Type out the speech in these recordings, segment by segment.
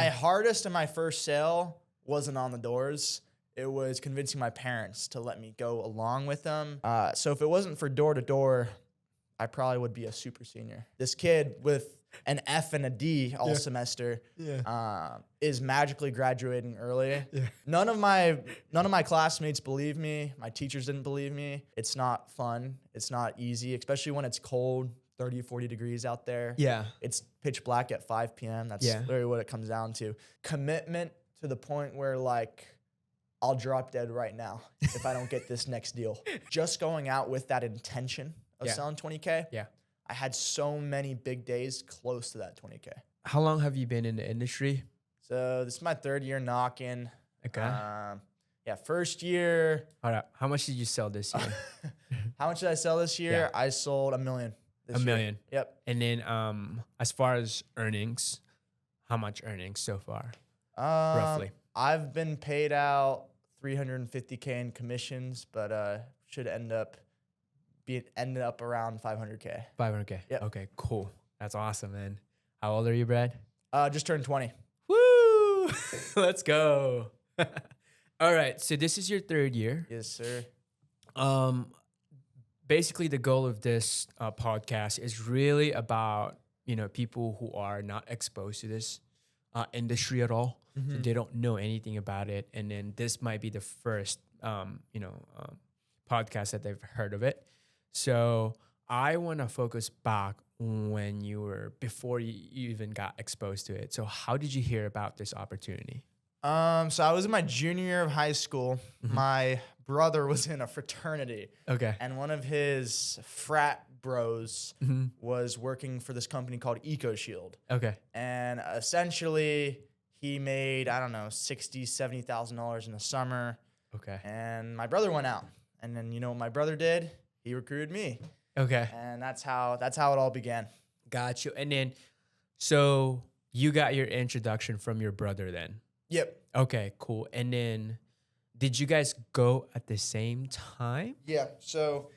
My hardest in my first sale wasn't on the doors. It was convincing my parents to let me go along with them. So if it wasn't for door to door, I probably would be a super senior. This kid with an F and a D all semester is magically graduating early. Yeah. None of my classmates believe me. My teachers didn't believe me. It's not fun. It's not easy, especially when it's cold, 30, 40 degrees out there. Yeah. It's pitch black at 5 p.m. That's literally what it comes down to. Commitment to the point where, like, I'll drop dead right now if I don't get this next deal. Just going out with that intention of selling 20K. Yeah. I had so many big days close to that 20K. How long have you been in the industry? So this is my third year knocking. Okay. First year. All right. How much did you sell this year? How much did I sell this year? I sold $1 million this year. $1 million. Yep. And then as far as earnings, how much earnings so far? Roughly. I've been paid out $350K in commissions, but should ended up around $500K. $500K. Yep. Okay, cool. That's awesome, man. How old are you, Brad? Just turned 20. Woo! Let's go. All right. So this is your third year. Yes, sir. Basically, the goal of this podcast is really about, people who are not exposed to this industry at all. So they don't know anything about it. And then this might be the first, podcast that they've heard of it. So I want to focus back before you even got exposed to it. So how did you hear about this opportunity? So I was in my junior year of high school. My brother was in a fraternity. Okay. And one of his frat bros was working for this company called EcoShield. Okay. And essentially he made, I don't know, $60,000, $70,000 in the summer. Okay. And my brother went out. And then, what my brother did? He recruited me. Okay. And that's how it all began. Got you. And then, so you got your introduction from your brother then? Yep. Okay, cool. And then did you guys go at the same time? Yeah. So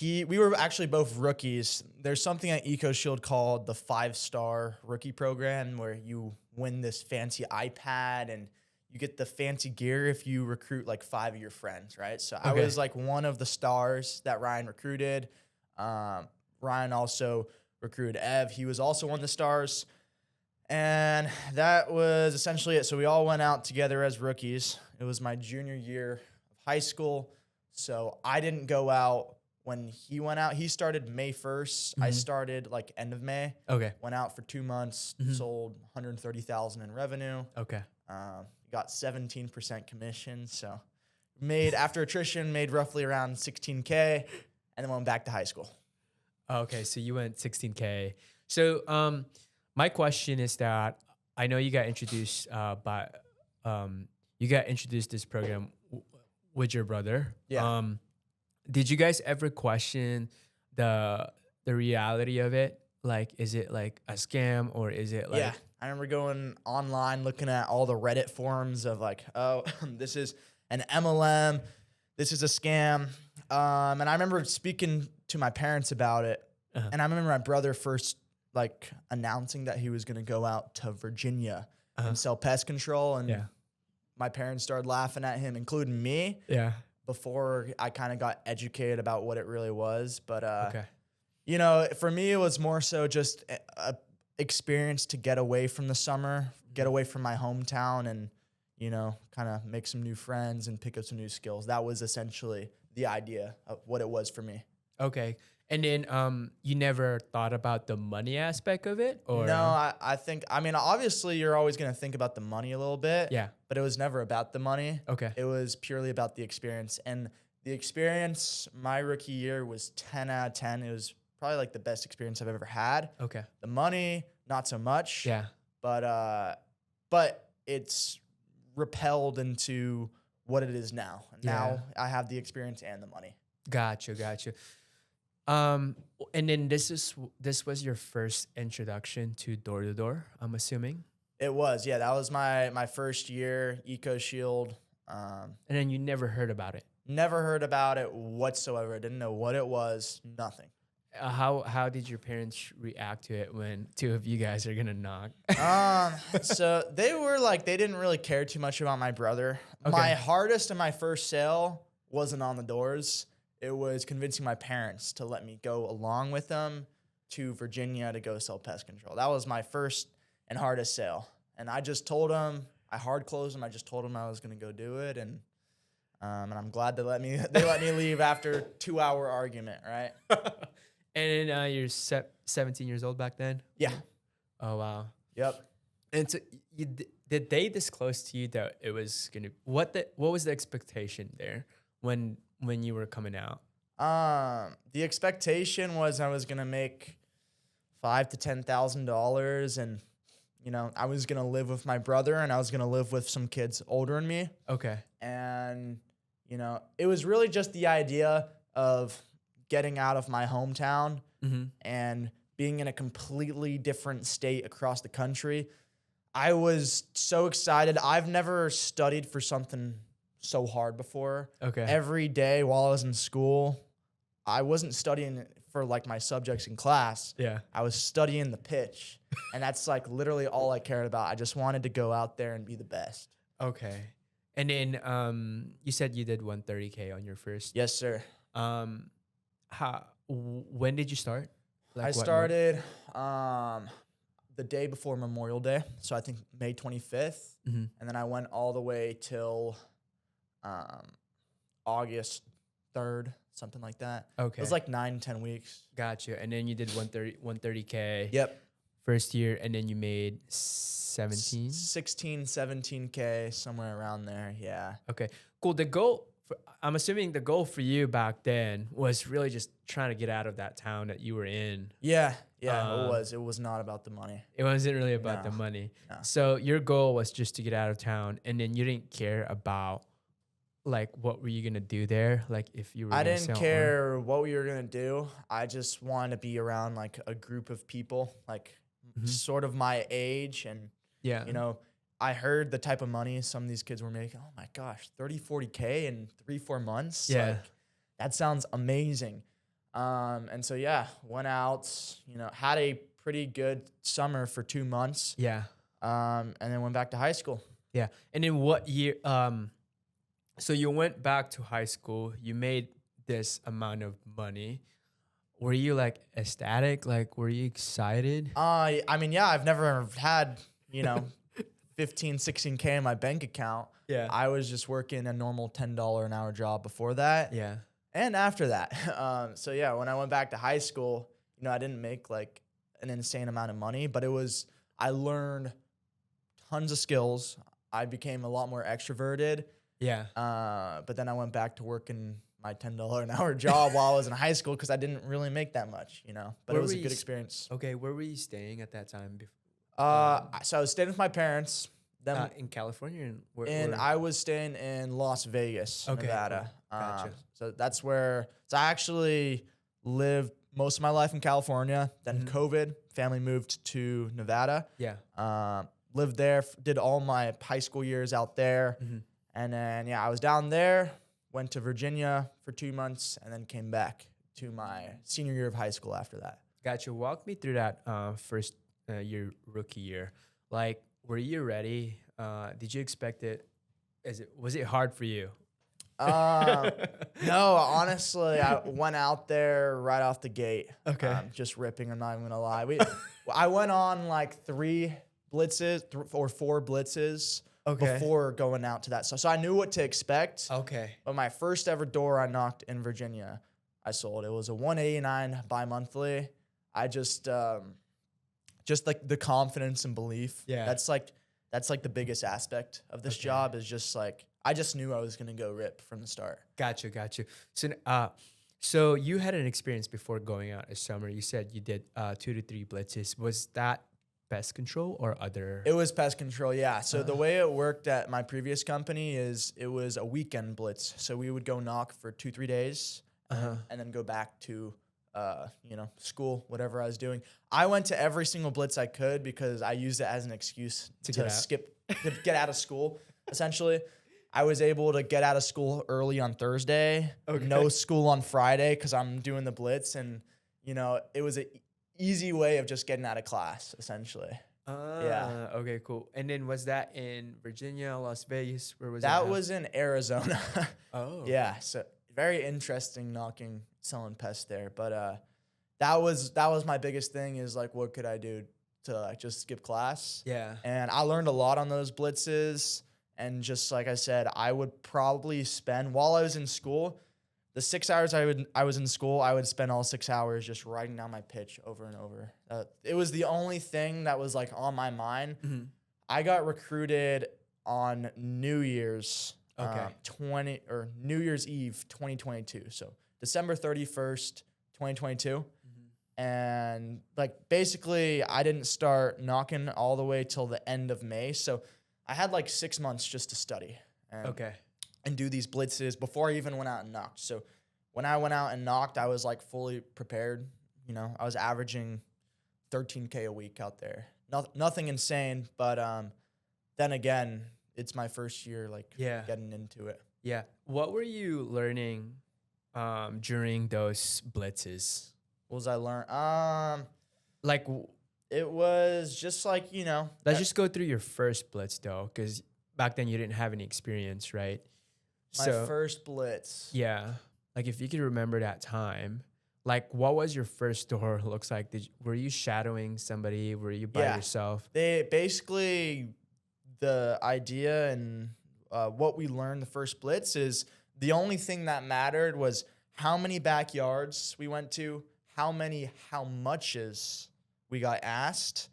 we were actually both rookies. There's something at EcoShield called the 5-star rookie program where you win this fancy iPad and you get the fancy gear if you recruit like 5 of your friends, right? So I was like one of the stars that Ryan recruited. Ryan also recruited Ev. He was also one of the stars. And that was essentially it. So we all went out together as rookies. It was my junior year of high school. So I didn't go out when he went out. He started May 1st. I started like end of May. Okay. Went out for 2 months, sold $130,000 in revenue. Okay. Got 17% commission. So after attrition, made roughly around 16K and then went back to high school. Okay. So you went 16K. So, my question is that I know you got introduced this program with your brother. Yeah. Did you guys ever question the reality of it? Like, is it like a scam or is it like? Yeah, I remember going online looking at all the Reddit forums of like, oh, this is an MLM, this is a scam, and I remember speaking to my parents about it, and I remember my brother first like announcing that he was going to go out to Virginia and sell pest control. And my parents started laughing at him, including me. Yeah. Before I kind of got educated about what it really was. But, for me, it was more so just a experience to get away from the summer, get away from my hometown and, kind of make some new friends and pick up some new skills. That was essentially the idea of what it was for me. Okay. And then you never thought about the money aspect of it? Or no, I think, obviously you're always going to think about the money a little bit. Yeah. But it was never about the money. Okay. It was purely about the experience. And the experience, my rookie year was 10 out of 10. It was probably like the best experience I've ever had. Okay. The money, not so much. Yeah. But it's repelled into what it is now. Now I have the experience and the money. Gotcha. And then this was your first introduction to door-to-door, I'm assuming? It was, yeah. That was my first year, EcoShield. And then you never heard about it? Never heard about it whatsoever. I didn't know what it was, nothing. How did your parents react to it when two of you guys are gonna knock? So they were like, they didn't really care too much about my brother. Okay. My hardest and my first sale wasn't on the doors. It was convincing my parents to let me go along with them to Virginia to go sell pest control. That was my first and hardest sale. And I just told them, I hard closed them. I just told them I was going to go do it. And I'm glad they let me leave after 2-hour argument, right? And you're 17 years old back then? Yeah. Oh, wow. Yep. And so did they disclose to you that it was going to, what was the expectation there when you were coming out? The expectation was I was going to make $5,000 to $10,000, and I was going to live with my brother, and I was going to live with some kids older than me. Okay. And it was really just the idea of getting out of my hometown and being in a completely different state across the country. I was so excited. I've never studied for something so hard before. Okay. Every day while I was in school, I wasn't studying for like my subjects in class. Yeah. I was studying the pitch. And that's like literally all I cared about. I just wanted to go out there and be the best. Okay. And then you said you did 130K on your first. Yes, sir. When did you start? Like I started the day before Memorial Day. So I think May 25th. Mm-hmm. And then I went all the way till August 3rd, something like that. Okay. It was like 9-10 weeks. Gotcha. And then you did 130K. Yep. First year, and then you made 17? 16, 17K, somewhere around there. Yeah. Okay, cool. I'm assuming the goal for you back then was really just trying to get out of that town that you were in. Yeah. Yeah, it was. It was not about the money. It wasn't really about the money. No. So your goal was just to get out of town, and then you didn't care about like what were you gonna do there? Like if you were I didn't care what we were gonna do. I just wanted to be around like a group of people, like sort of my age. And yeah, I heard the type of money some of these kids were making. Oh my gosh, 30-40K in 3-4 months. Yeah. Like, that sounds amazing. And so yeah, went out, had a pretty good summer for 2 months. Yeah. And then went back to high school. Yeah. And then what year so you went back to high school, you made this amount of money. Were you like ecstatic? Like, were you excited? I mean, yeah, I've never had, 15, 16K in my bank account. Yeah. I was just working a normal $10 an hour job before that. Yeah. And after that. So yeah, when I went back to high school, I didn't make like an insane amount of money, but I learned tons of skills. I became a lot more extroverted. Yeah. But then I went back to working my $10 an hour job while I was in high school because I didn't really make that much, but it was a good experience. Okay, where were you staying at that time? So I was staying with my parents. In California? And I was staying in Las Vegas, Nevada. Cool. Gotcha. So that's where I actually lived most of my life in California. Then COVID, family moved to Nevada. Yeah. Lived there, did all my high school years out there. And then, I was down there, went to Virginia for 2 months, and then came back to my senior year of high school after that. Gotcha. Walk me through that first your rookie year. Like, were you ready? Did you expect it? Was it hard for you? No, honestly, I went out there right off the gate. Okay. Just ripping, I'm not even gonna lie. I went on like 3 blitzes or 4 blitzes before going out to that. So I knew what to expect. Okay. But my first ever door I knocked in Virginia, I sold. It was a 189 bi-monthly. I just like the confidence and belief. Yeah. That's like the biggest aspect of this job is just like, I just knew I was going to go rip from the start. Gotcha. So you had an experience before going out this summer. You said you did 2 to 3 blitzes. Was that pest control or other? It was pest control, yeah. So the way it worked at my previous company is it was a weekend blitz. So we would go knock for 2-3 days and then go back to school, whatever I was doing. I went to every single blitz I could because I used it as an excuse to get out of school, essentially. I was able to get out of school early on Thursday, no school on Friday because I'm doing the blitz. And, it was an easy way of just getting out of class, essentially. Yeah. Okay, cool. And then was that in Virginia, Las Vegas? Where was That was in Arizona. Oh. Yeah. So very interesting selling pests there. But that was my biggest thing is like, what could I do to like just skip class? Yeah. And I learned a lot on those blitzes. And just like I said, I would probably spend while I was in school, the 6 hours I was in school, I would spend all 6 hours just writing down my pitch over and over. It was the only thing that was like on my mind. Mm-hmm. I got recruited on New Year's New Year's Eve 2022. So December 31st, 2022. Mm-hmm. And like basically I didn't start knocking all the way till the end of May. So I had like 6 months just to study. And do these blitzes before I even went out and knocked. So when I went out and knocked, I was like fully prepared. I was averaging 13K a week out there. Nothing insane, but then again, it's my first year getting into it. Yeah. What were you learning during those blitzes? What was I learning? It was just like, Let's just go through your first blitz though, because back then you didn't have any experience, right? My first blitz. Yeah. Like if you could remember that time, like what was your first door looks like? Were you shadowing somebody? Were you by yourself? They basically, the idea and what we learned the first blitz is the only thing that mattered was how many backyards we went to, how muches we got asked,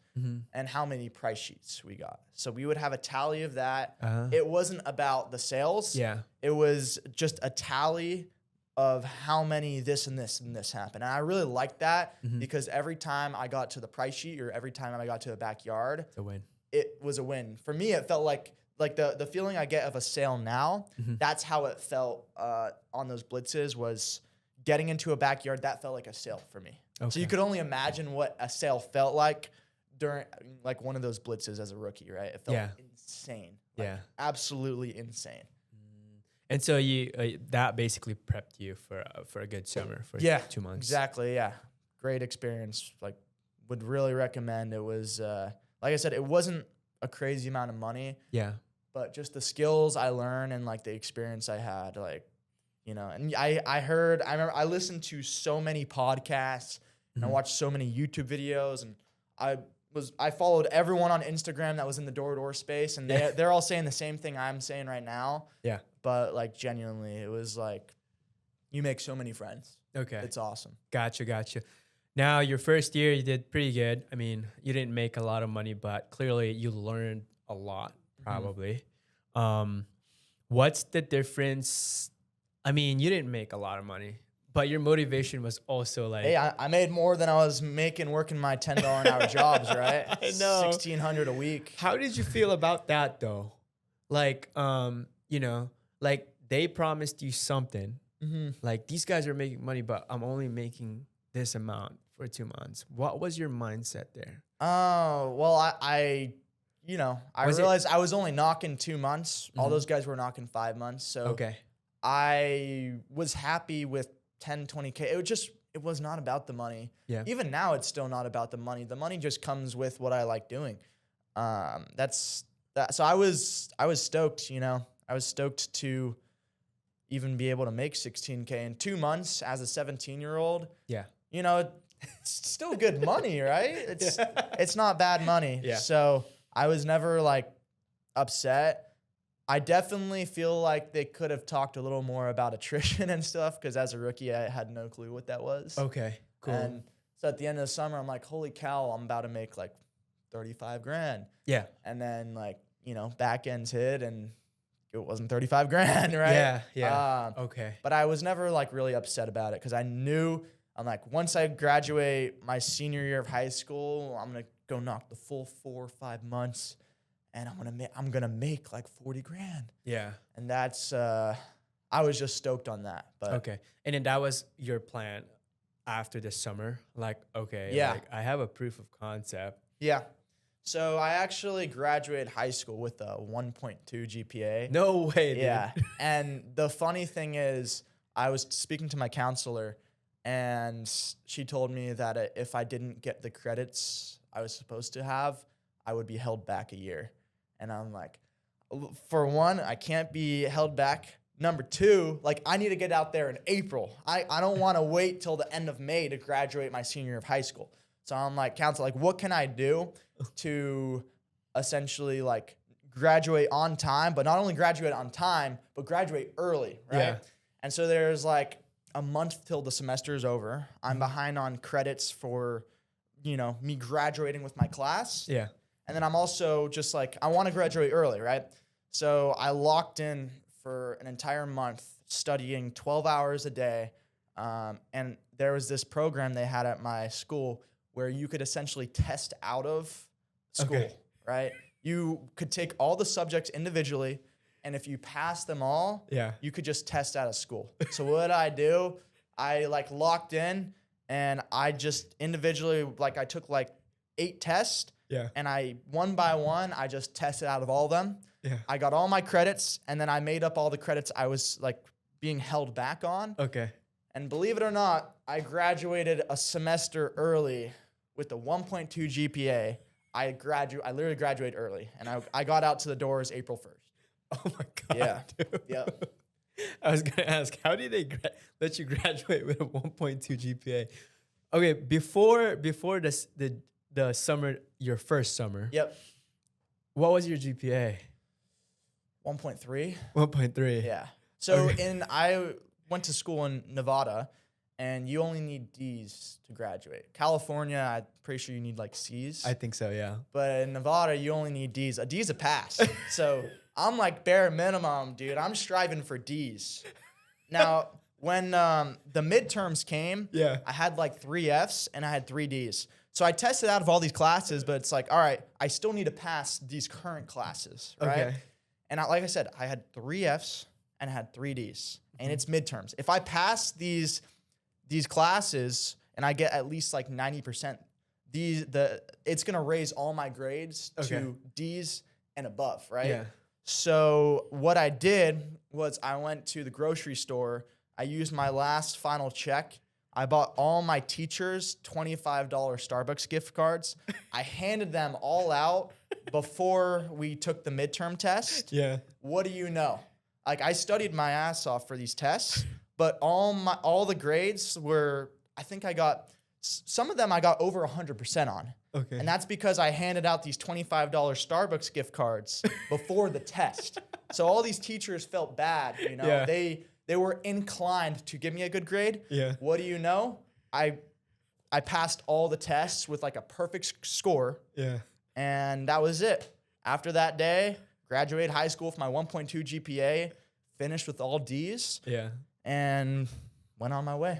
and how many price sheets we got. So we would have a tally of that. It wasn't about the sales. Yeah. It was just a tally of how many this and this and this happened. And I really liked that because every time I got to the price sheet or every time I got to a backyard, it's a win. It was a win. For me, it felt like the feeling I get of a sale now, that's how it felt on those blitzes was getting into a backyard. That felt like a sale for me. Okay. So you could only imagine what a sale felt like during like one of those blitzes as a rookie, right? It felt insane. Absolutely insane. And so you that basically prepped you for a good summer for 2 months. Exactly. Yeah. Great experience. Like would really recommend. It was like I said, it wasn't a crazy amount of money. Yeah. But just the skills I learned and like the experience I had, and I remember I listened to so many podcasts and I watched so many YouTube videos and I followed everyone on Instagram that was in the door-to-door space and they're all saying the same thing I'm saying right now. Yeah. But like genuinely, it was like you make so many friends. Okay. It's awesome. Gotcha. Now, your first year, you did pretty good. I mean, you didn't make a lot of money, but clearly you learned a lot, probably. What's the difference? I mean, you didn't make a lot of money, but your motivation was also like... Hey, I made more than I was making working my $10 an hour jobs, right? I know. $1,600 a week. How did you feel about that, though? Like, like they promised you something. Like, these guys are making money, but I'm only making this amount for 2 months. What was your mindset there? Oh, well, I realized I was only knocking 2 months. All those guys were knocking 5 months. So I was happy with 10, 20K. It was not about the money. Yeah. Even now, it's still not about the money. The money just comes with what I like doing. That's that. So I was stoked, I was stoked to even be able to make 16K in 2 months as a 17-year-old. Yeah. It's still good money, right? It's not bad money. Yeah. So I was never like upset. I definitely feel like they could have talked a little more about attrition and stuff because as a rookie, I had no clue what that was. Okay, cool. And so at the end of the summer, I'm like, holy cow, I'm about to make like 35 grand. Yeah. And then like, back ends hit and it wasn't 35 grand, right? Yeah. Okay. But I was never like really upset about it because I knew I'm like, once I graduate my senior year of high school, I'm going to go knock the full 4 or 5 months. And I'm gonna make like 40 grand. Yeah. And that's I was just stoked on that. But okay. And then that was your plan after the summer? Like, okay, like I have a proof of concept. Yeah. So I actually graduated high school with a 1.2 GPA. No way, dude. Yeah. And the funny thing is I was speaking to my counselor And she told me that if I didn't get the credits I was supposed to have, I would be held back a year. And I'm like, for one, I can't be held back. Number two, like, I need to get out there in April. I don't want to wait till the end of May to graduate my senior year of high school. So I'm like, counsel, like, what can I do to essentially like graduate on time, but not only graduate on time, but graduate early, right? Yeah. And so there's like a month till the semester is over. I'm behind on credits for, me graduating with my class. Yeah. And then I'm also just like, I want to graduate early, right? So I locked in for an entire month studying 12 hours a day. And there was this program they had at my school where you could essentially test out of school, right? You could take all the subjects individually, and if you pass them all, you could just test out of school. So what I do, I like locked in, and I just individually, like I took like 8 tests, and I one by one, I just tested out of all of them. I got all my credits, and then I made up all the credits I was like being held back on. And believe it or not, I graduated a semester early with a 1.2 GPA. I literally graduated early, and I got out to the doors April 1st. Oh my God. Yeah. Dude. Yep. I was going to ask, how did they let you graduate with a 1.2 GPA? Okay, before the summer, your first summer. Yep. What was your GPA? 1.3. 1.3. Yeah. So I went to school in Nevada, and you only need D's to graduate. California, I'm pretty sure you need like C's. I think so, yeah. But in Nevada, you only need D's. A D's a pass. So I'm like bare minimum, dude. I'm striving for D's. Now, when the midterms came, I had like 3 F's and I had 3 D's. So I tested out of all these classes, but it's like, all right, I still need to pass these current classes, right? And like I said, I had 3 F's and I had 3 D's. And it's midterms. If I pass these classes and I get at least like 90%, it's gonna raise all my grades to D's and above, right? Yeah. So what I did was I went to the grocery store. I used my last final check. I bought all my teachers $25 Starbucks gift cards. I handed them all out before we took the midterm test. Yeah. What do you know? Like, I studied my ass off for these tests, but all the grades were, I think I got, some of them I got over 100% on. And that's because I handed out these $25 Starbucks gift cards before the test. So all these teachers felt bad, They were inclined to give me a good grade. What do you know? I passed all the tests with like a perfect score. And that was it. After that day, graduated high school with my 1.2 GPA, finished with all D's. And went on my way.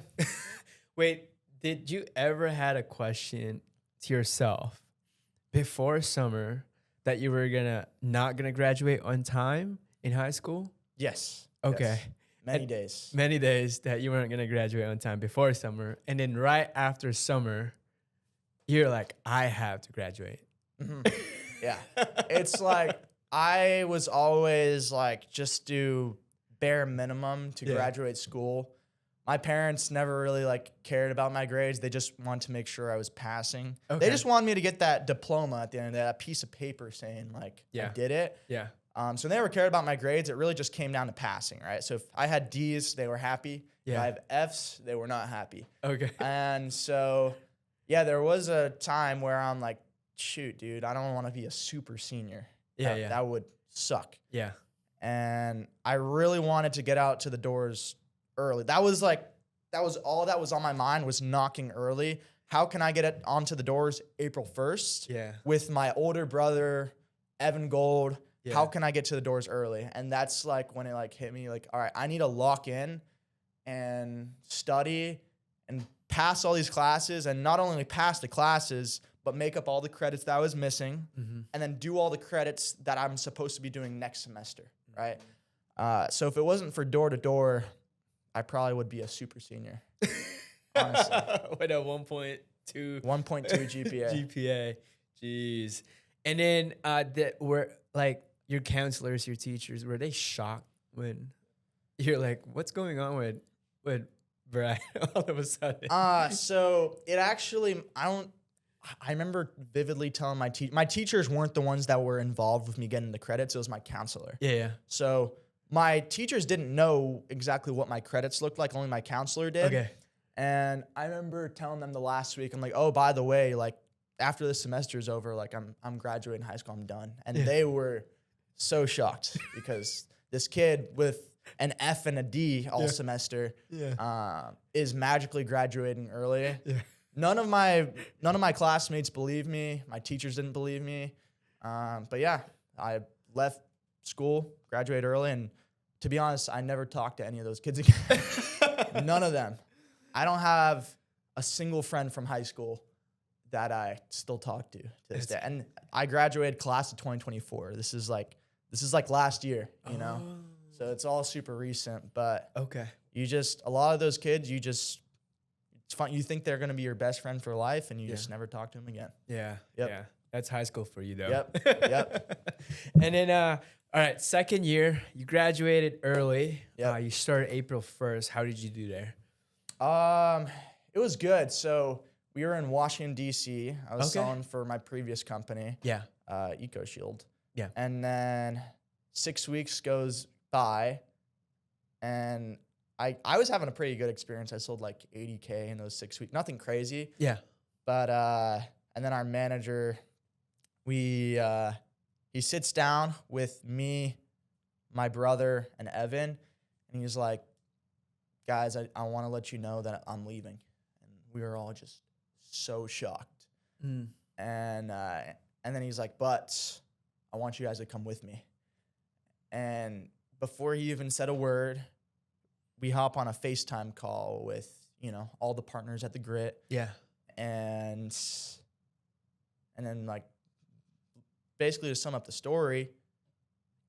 Wait, did you ever had a question to yourself before summer that you were not gonna graduate on time in high school? Yes. Okay. Yes. Many days that you weren't gonna graduate on time before summer, and then right after summer, you're like, I have to graduate. Yeah. It's like I was always like, just do bare minimum to graduate school. My parents never really like cared about my grades. They just wanted to make sure I was passing. They just wanted me to get that diploma at the end of that piece of paper saying like I did it. So they never cared about my grades. It really just came down to passing, right? So if I had D's, they were happy. If I have F's, they were not happy. And so, there was a time where I'm like, shoot, dude, I don't want to be a super senior. That would suck. And I really wanted to get out to the doors early. That was all that was on my mind, was knocking early. How can I get it onto the doors April 1st with my older brother, Evan Gold? How can I get to the doors early? And that's like when it like hit me like, all right, I need to lock in and study and pass all these classes, and not only pass the classes, but make up all the credits that I was missing, and then do all the credits that I'm supposed to be doing next semester, right? So if it wasn't for door to door, I probably would be a super senior, honestly. With a 1.2 GPA. GPA, jeez. And then were like your counselors, your teachers, were they shocked when you're like, what's going on with right? All of a sudden. So it actually, I remember vividly telling my teachers weren't the ones that were involved with me getting the credits. It was my counselor. Yeah. So my teachers didn't know exactly what my credits looked like. Only my counselor did. Okay. And I remember telling them the last week, I'm like, oh, by the way, like after this semester is over, like I'm graduating high school, I'm done. And they were so shocked because this kid with an F and a D all semester is magically graduating early. Yeah. None of my classmates believed me. My teachers didn't believe me. But yeah, I left school, graduated early, and to be honest, I never talked to any of those kids again. None of them. I don't have a single friend from high school that I still talk to this day. And I graduated class of 2024. This is like last year, you know? So it's all super recent, but a lot of those kids, it's fun. You think they're going to be your best friend for life and you just never talk to them again. Yeah. Yep. Yeah. That's high school for you though. Yep. And then, all right, second year, you graduated early. Yep. You started April 1st. How did you do there? It was good. So we were in Washington, D.C. I was selling for my previous company. Yeah. EcoShield. Yeah. And then 6 weeks goes by and I was having a pretty good experience. I sold like 80K in those 6 weeks. Nothing crazy. Yeah. But and then our manager, he sits down with me, my brother, and Evan, and he's like, guys, I want to let you know that I'm leaving. And we were all just so shocked. And then he's like, but I want you guys to come with me. And before he even said a word, we hop on a FaceTime call with, all the partners at the Grit. Yeah. And then like basically to sum up the story,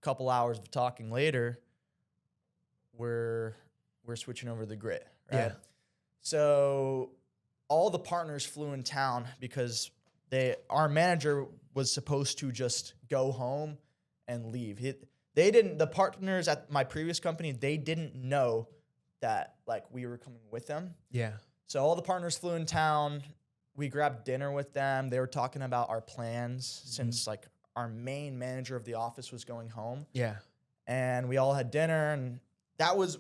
a couple hours of talking later, we're switching over to the Grit, right? Yeah. So all the partners flew in town because our manager was supposed to just go home and leave. The partners at my previous company, they didn't know that like we were coming with them. Yeah. So all the partners flew in town. We grabbed dinner with them. They were talking about our plans since like our main manager of the office was going home. Yeah. And we all had dinner and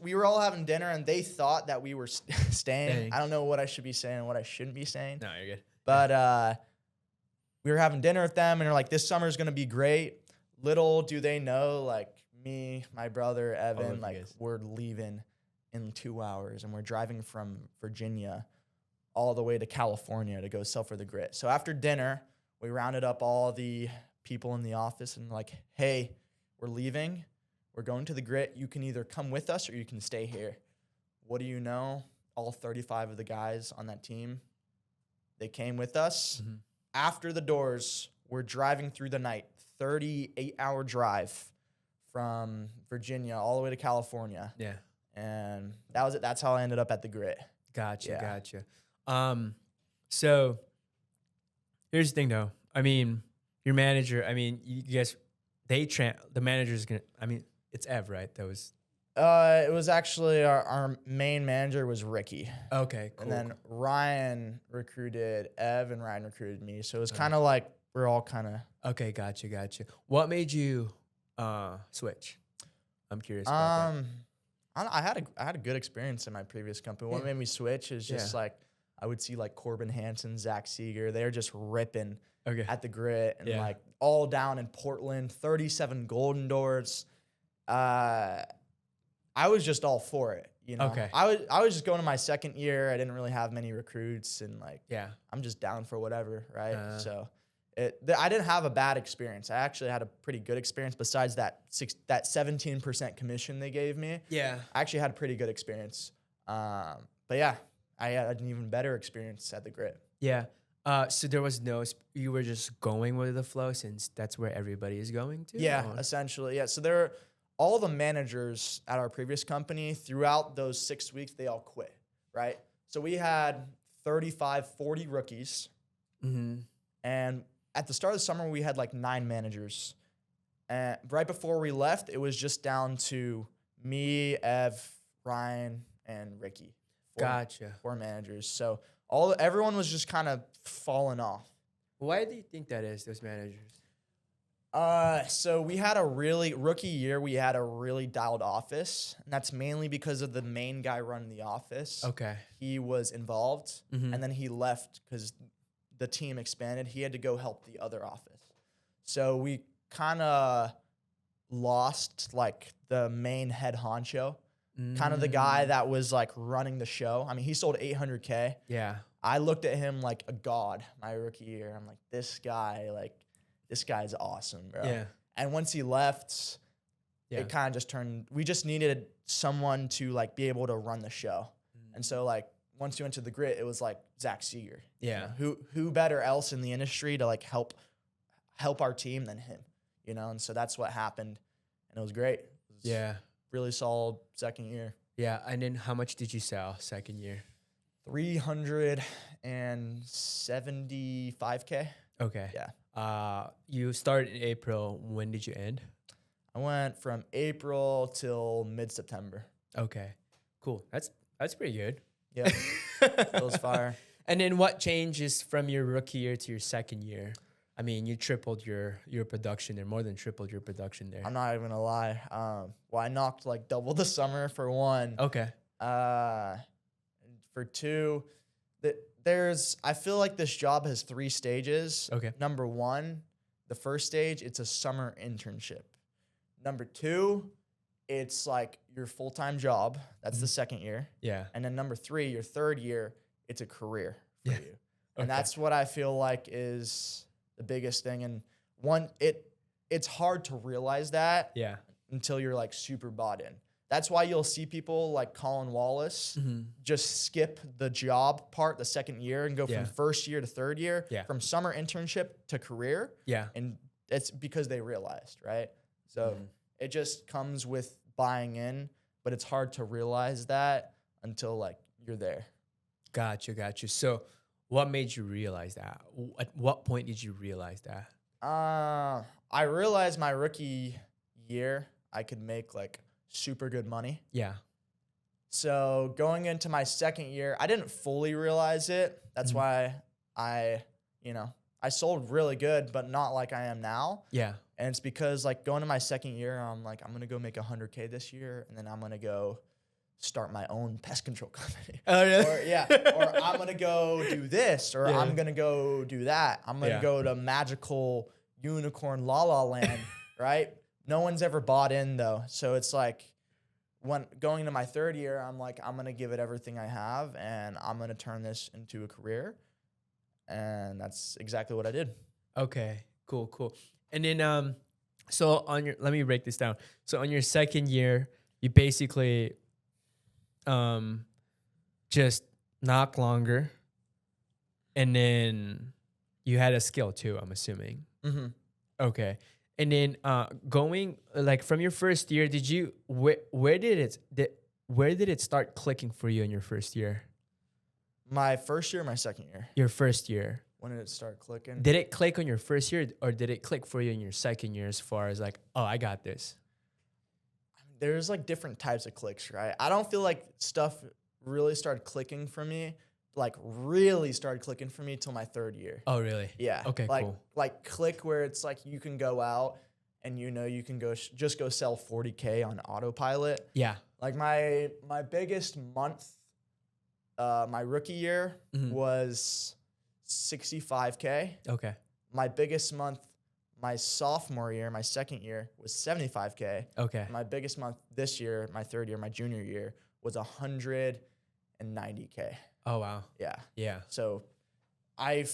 we were all having dinner and they thought that we were staying. I don't know what I should be saying and what I shouldn't be saying. No, you're good. But we were having dinner with them and they're like, this summer's going to be great. Little do they know, like me, my brother, Evan, like we're leaving in 2 hours and we're driving from Virginia all the way to California to go sell for the Grit. So after dinner, we rounded up all the people in the office and like, hey, we're leaving. We're going to the Grit. You can either come with us or you can stay here. What do you know? All 35 of the guys on that team, they came with us. Mm-hmm. After the doors, we're driving through the night, 38-hour drive from Virginia all the way to California. Yeah. And that was it. That's how I ended up at the Grit. Gotcha. So here's the thing though. I mean, your manager, you guys, the manager's gonna, it's Ev, right? That was. It was actually our main manager was Ricky. Okay, cool. And then Ryan recruited Ev and Ryan recruited me. So it was kind of like we're all kind of. Okay, gotcha. What made you switch? I'm curious about that. I had a good experience in my previous company. What made me switch is just like I would see like Corbin Hansen, Zach Seeger. They're just ripping at the Grit and like all down in Portland, 37 Golden Doors. I was just all for it, Okay. I was just going to my second year. I didn't really have many recruits and like I'm just down for whatever, right? So I didn't have a bad experience. I actually had a pretty good experience besides that 17% commission they gave me. Yeah. I actually had a pretty good experience. But yeah, I had an even better experience at the Grit. Yeah. So there was you were just going with the flow since that's where everybody is going to? Yeah, essentially. Yeah. So all the managers at our previous company throughout those 6 weeks, they all quit, right? So we had 35, 40 rookies. Mm-hmm. And at the start of the summer, we had like 9 managers. And right before we left, it was just down to me, Ev, Ryan, and Ricky. Gotcha. four managers. So everyone was just kind of falling off. Why do you think that is, those managers? So we had rookie year, we had a really dialed office, and that's mainly because of the main guy running the office. Okay. He was involved, and then he left because the team expanded. He had to go help the other office. So we kind of lost like the main head honcho, kind of the guy that was like running the show. I mean, he sold 800K. Yeah. I looked at him like a god my rookie year. I'm like, this guy's awesome, bro. Yeah. And once he left, it kind of just turned, we just needed someone to like be able to run the show. And so like once you went to the grit, it was like Zach Seeger. Yeah. You know, who better else in the industry to like help our team than him, you know? And so that's what happened. And it was great. It was really solid second year. Yeah. And then how much did you sell second year? 375K. Okay. Yeah. You started in April. When did you end? I went from April till mid-September. Okay. Cool. That's pretty good. Yeah. It was fire. And then what changes from your rookie year to your second year? I mean, you tripled your production there, more than tripled your production there. I'm not even gonna lie. Well, I knocked like double the summer for one. Okay. For two, I feel like this job has 3 stages. Okay. Number 1, the first stage, it's a summer internship. Number 2, it's like your full-time job. That's the second year. Yeah. And then number 3, your third year, it's a career for you. And Okay. that's what I feel like is the biggest thing. And it's hard to realize that until you're like super bought in. That's why you'll see people like Colin Wallace just skip the job part the second year and go from first year to third year, from summer internship to career. Yeah. And it's because they realized, right? So it just comes with buying in, but it's hard to realize that until like you're there. Gotcha. So what made you realize that? At what point did you realize that? I realized my rookie year, I could make like super good money. Yeah. So going into my second year, I didn't fully realize it. That's why I sold really good, but not like I am now. Yeah. And it's because like going to my second year, I'm like, I'm going to go make 100K this year. And then I'm going to go start my own pest control company. Oh, really? Or I'm going to go do this, or I'm going to go do that. I'm going to go to magical unicorn la la land, right? No one's ever bought in though. So it's like when going to my third year, I'm like, I'm going to give it everything I have and I'm going to turn this into a career. And that's exactly what I did. Okay, cool. And then, so let me break this down. So on your second year, you basically, just knock longer, and then you had a skill too, I'm assuming. Mm-hmm. Okay. And then, going like from your first year, where did it start clicking for you in your first year? My first year, my second year. Your first year. When did it start clicking? Did it click on your first year, or did it click for you in your second year as far as like, oh, I got this? There's like different types of clicks, right? I don't feel like stuff really started clicking for me, till my third year. Oh, really? Yeah. Okay, cool. Like click where it's like you can go out and you can go just go sell 40K on autopilot. Yeah. Like my biggest month, my rookie year was 65K. Okay. My biggest month, my sophomore year, my second year, was 75K. Okay. My biggest month this year, my third year, my junior year, was 190K. Oh, wow. Yeah. Yeah. So I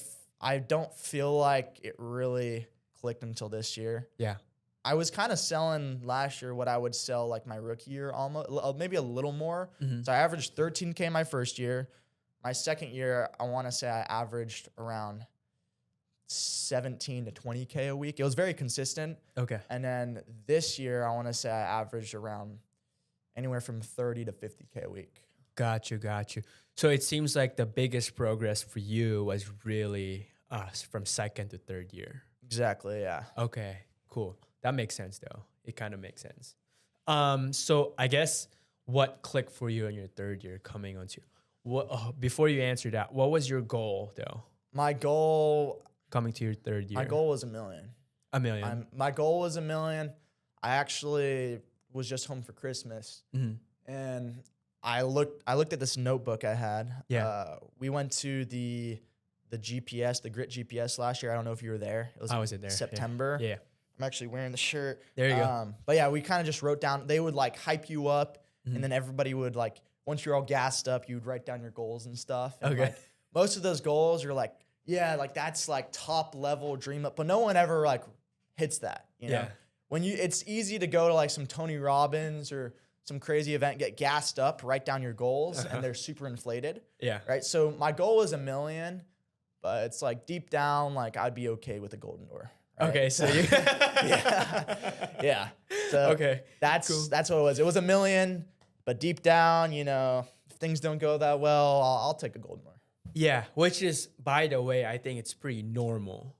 don't feel like it really clicked until this year. Yeah. I was kind of selling last year what I would sell like my rookie year, almost maybe a little more. So I averaged 13K my first year. My second year, I want to say I averaged around 17 to 20K a week. It was very consistent. Okay. And then this year, I want to say I averaged around anywhere from 30 to 50K a week. Got you. So it seems like the biggest progress for you was really from second to third year. Exactly, yeah. Okay, cool. That makes sense though. It kind of makes sense. So I guess what clicked for you in your third year coming onto, Before you answer that, what was your goal though? My goal Coming to your third year. My goal was $1 million. $1 million. My goal was $1 million. I actually was just home for Christmas, and I looked at this notebook I had. Yeah. We went to the GPS, the Grit GPS last year. I don't know if you were there. It was I wasn't there. September. Yeah. I'm actually wearing the shirt. There you go. But yeah, we kind of just wrote down. They would like hype you up, Mm-hmm. and then everybody would like, once you're all gassed up, you'd write down your goals and stuff. And Okay. like, most of those goals are like, yeah, like that's like top level dream up, but no one ever like hits that. You know, it's easy to go to like some Tony Robbins or some crazy event, get gassed up, write down your goals, and they're super inflated. Yeah. Right. So my goal was $1 million, but it's like deep down, like I'd be okay with a golden door. Right? Okay. So you. Yeah. So Okay. that's Cool. what it was. It was $1 million, but deep down, you know, if things don't go that well, I'll take a golden door. Yeah, which is, by the way, I think it's pretty normal,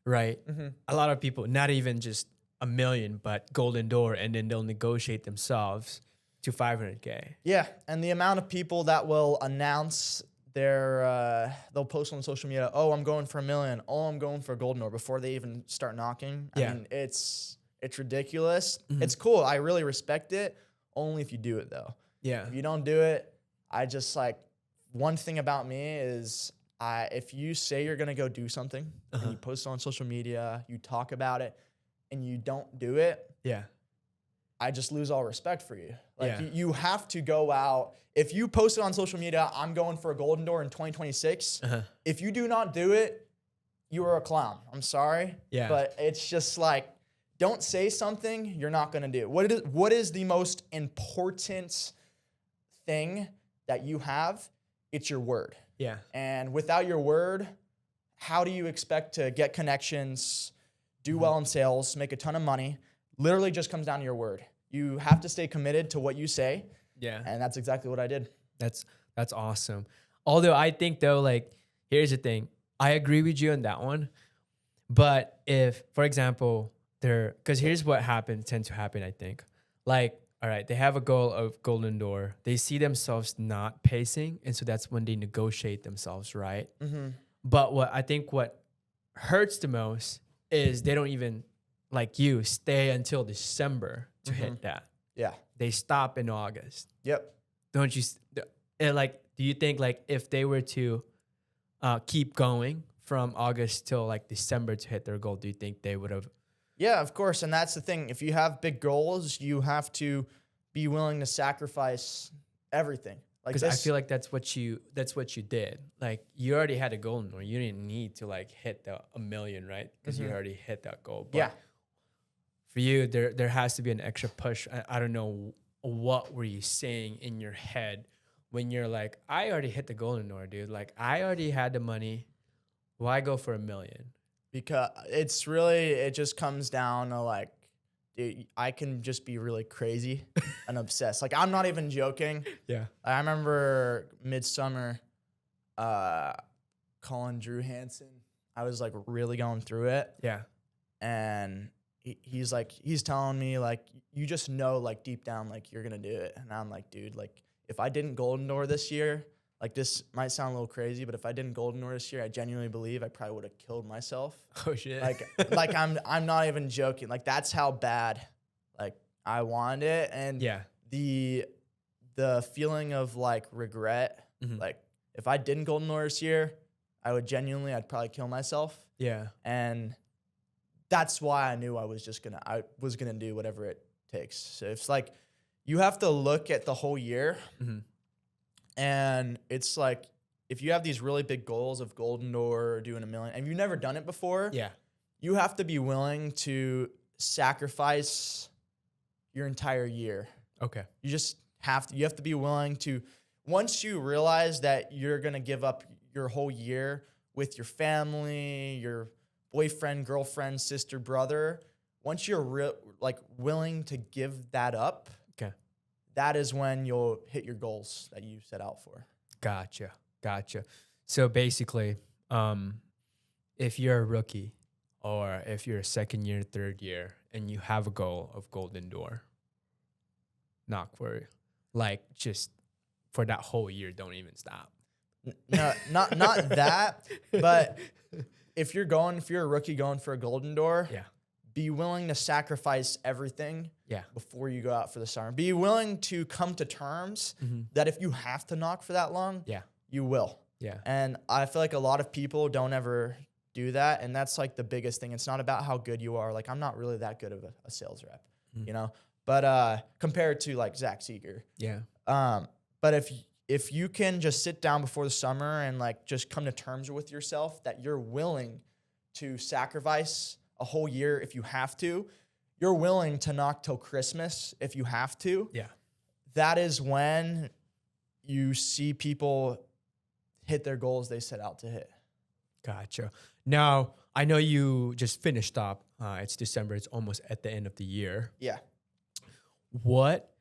right? A lot of people, not even just $1 million, but golden door, and then they'll negotiate themselves to $500K. Yeah, and the amount of people that will announce they'll post on social media, oh, I'm going for $1 million, oh, I'm going for a golden door before they even start knocking. I mean, it's ridiculous. It's cool. I really respect it, only if you do it though. Yeah. If you don't do it, I just like, one thing about me is if you say you're going to go do something and you post it on social media, you talk about it, and you don't do it, Yeah. I just lose all respect for you. Like Yeah. you have to go out. If you post it on social media, I'm going for a golden door in 2026. If you do not do it, you are a clown. I'm sorry. Yeah. But it's just like, don't say something you're not going to do. What is the most important thing that you have? It's your word. Yeah. And without your word, how do you expect to get connections, do well in sales, make a ton of money? Literally just comes down to your word. You have to stay committed to what you say. Yeah. And that's exactly what I did. That's awesome. Although I think though, like, here's the thing. I agree with you on that one. But if, for example, because here's what tends to happen, I think. Like, all right, they have a goal of golden door. They see themselves not pacing, and so that's when they negotiate themselves, right? But what hurts the most is they don't even, like you, stay until December to hit that. Yeah. They stop in August. Yep. Don't you? Like, do you think like if they were to keep going from August till like December to hit their goal, do you think they would have? Yeah, of course. And that's the thing. If you have big goals, you have to be willing to sacrifice everything. Like, Because I feel like that's what you did. Like, you already had a goal, or you didn't need to like hit the $1 million, right? Because you already hit that goal. But yeah. for you, there has to be an extra push. I don't know what were you saying in your head when you're like, I already hit the golden door, dude. Like, I already had the money. Why go for $1 million? Because it just comes down to like, dude, I can just be really crazy and obsessed. Like, I'm not even joking. Yeah. I remember midsummer calling Drew Hansen. I was like really going through it. Yeah. And he's telling me like, you just know, like deep down, like you're going to do it. And I'm like, dude, like if I didn't golden door this year, like this might sound a little crazy, but if I didn't golden door this year, I genuinely believe I probably would have killed myself. Oh shit. Like I'm not even joking. Like that's how bad like I wanted it. And yeah. the feeling of like regret, like if I didn't golden door this year, I'd probably kill myself. Yeah. And that's why I knew I was gonna do whatever it takes. So it's like you have to look at the whole year. And it's like, if you have these really big goals of golden door or doing $1 million, and you've never done it before, Yeah. you have to be willing to sacrifice your entire year. Okay. You have to be willing to, once you realize that you're going to give up your whole year with your family, your boyfriend, girlfriend, sister, brother, once you're willing to give that up, Okay. that is when you'll hit your goals that you set out for. Gotcha. So basically, if you're a rookie or if you're a second year, third year, and you have a goal of golden door, knock for it. Like, just for that whole year, don't even stop. No, not that, but if you're a rookie going for a golden door, Yeah. be willing to sacrifice everything Yeah. before you go out for the summer. Be willing to come to terms that if you have to knock for that long, Yeah. you will. Yeah. And I feel like a lot of people don't ever do that. And that's like the biggest thing. It's not about how good you are. Like, I'm not really that good of a sales rep, you know, but compared to like Zach Seeger. Yeah. But if you can just sit down before the summer and like just come to terms with yourself that you're willing to sacrifice a whole year if you have to, you're willing to knock till Christmas if you have to. Yeah. That is when you see people hit their goals they set out to hit. Gotcha. Now, I know you just finished up. It's December. It's almost at the end of the year. Yeah. What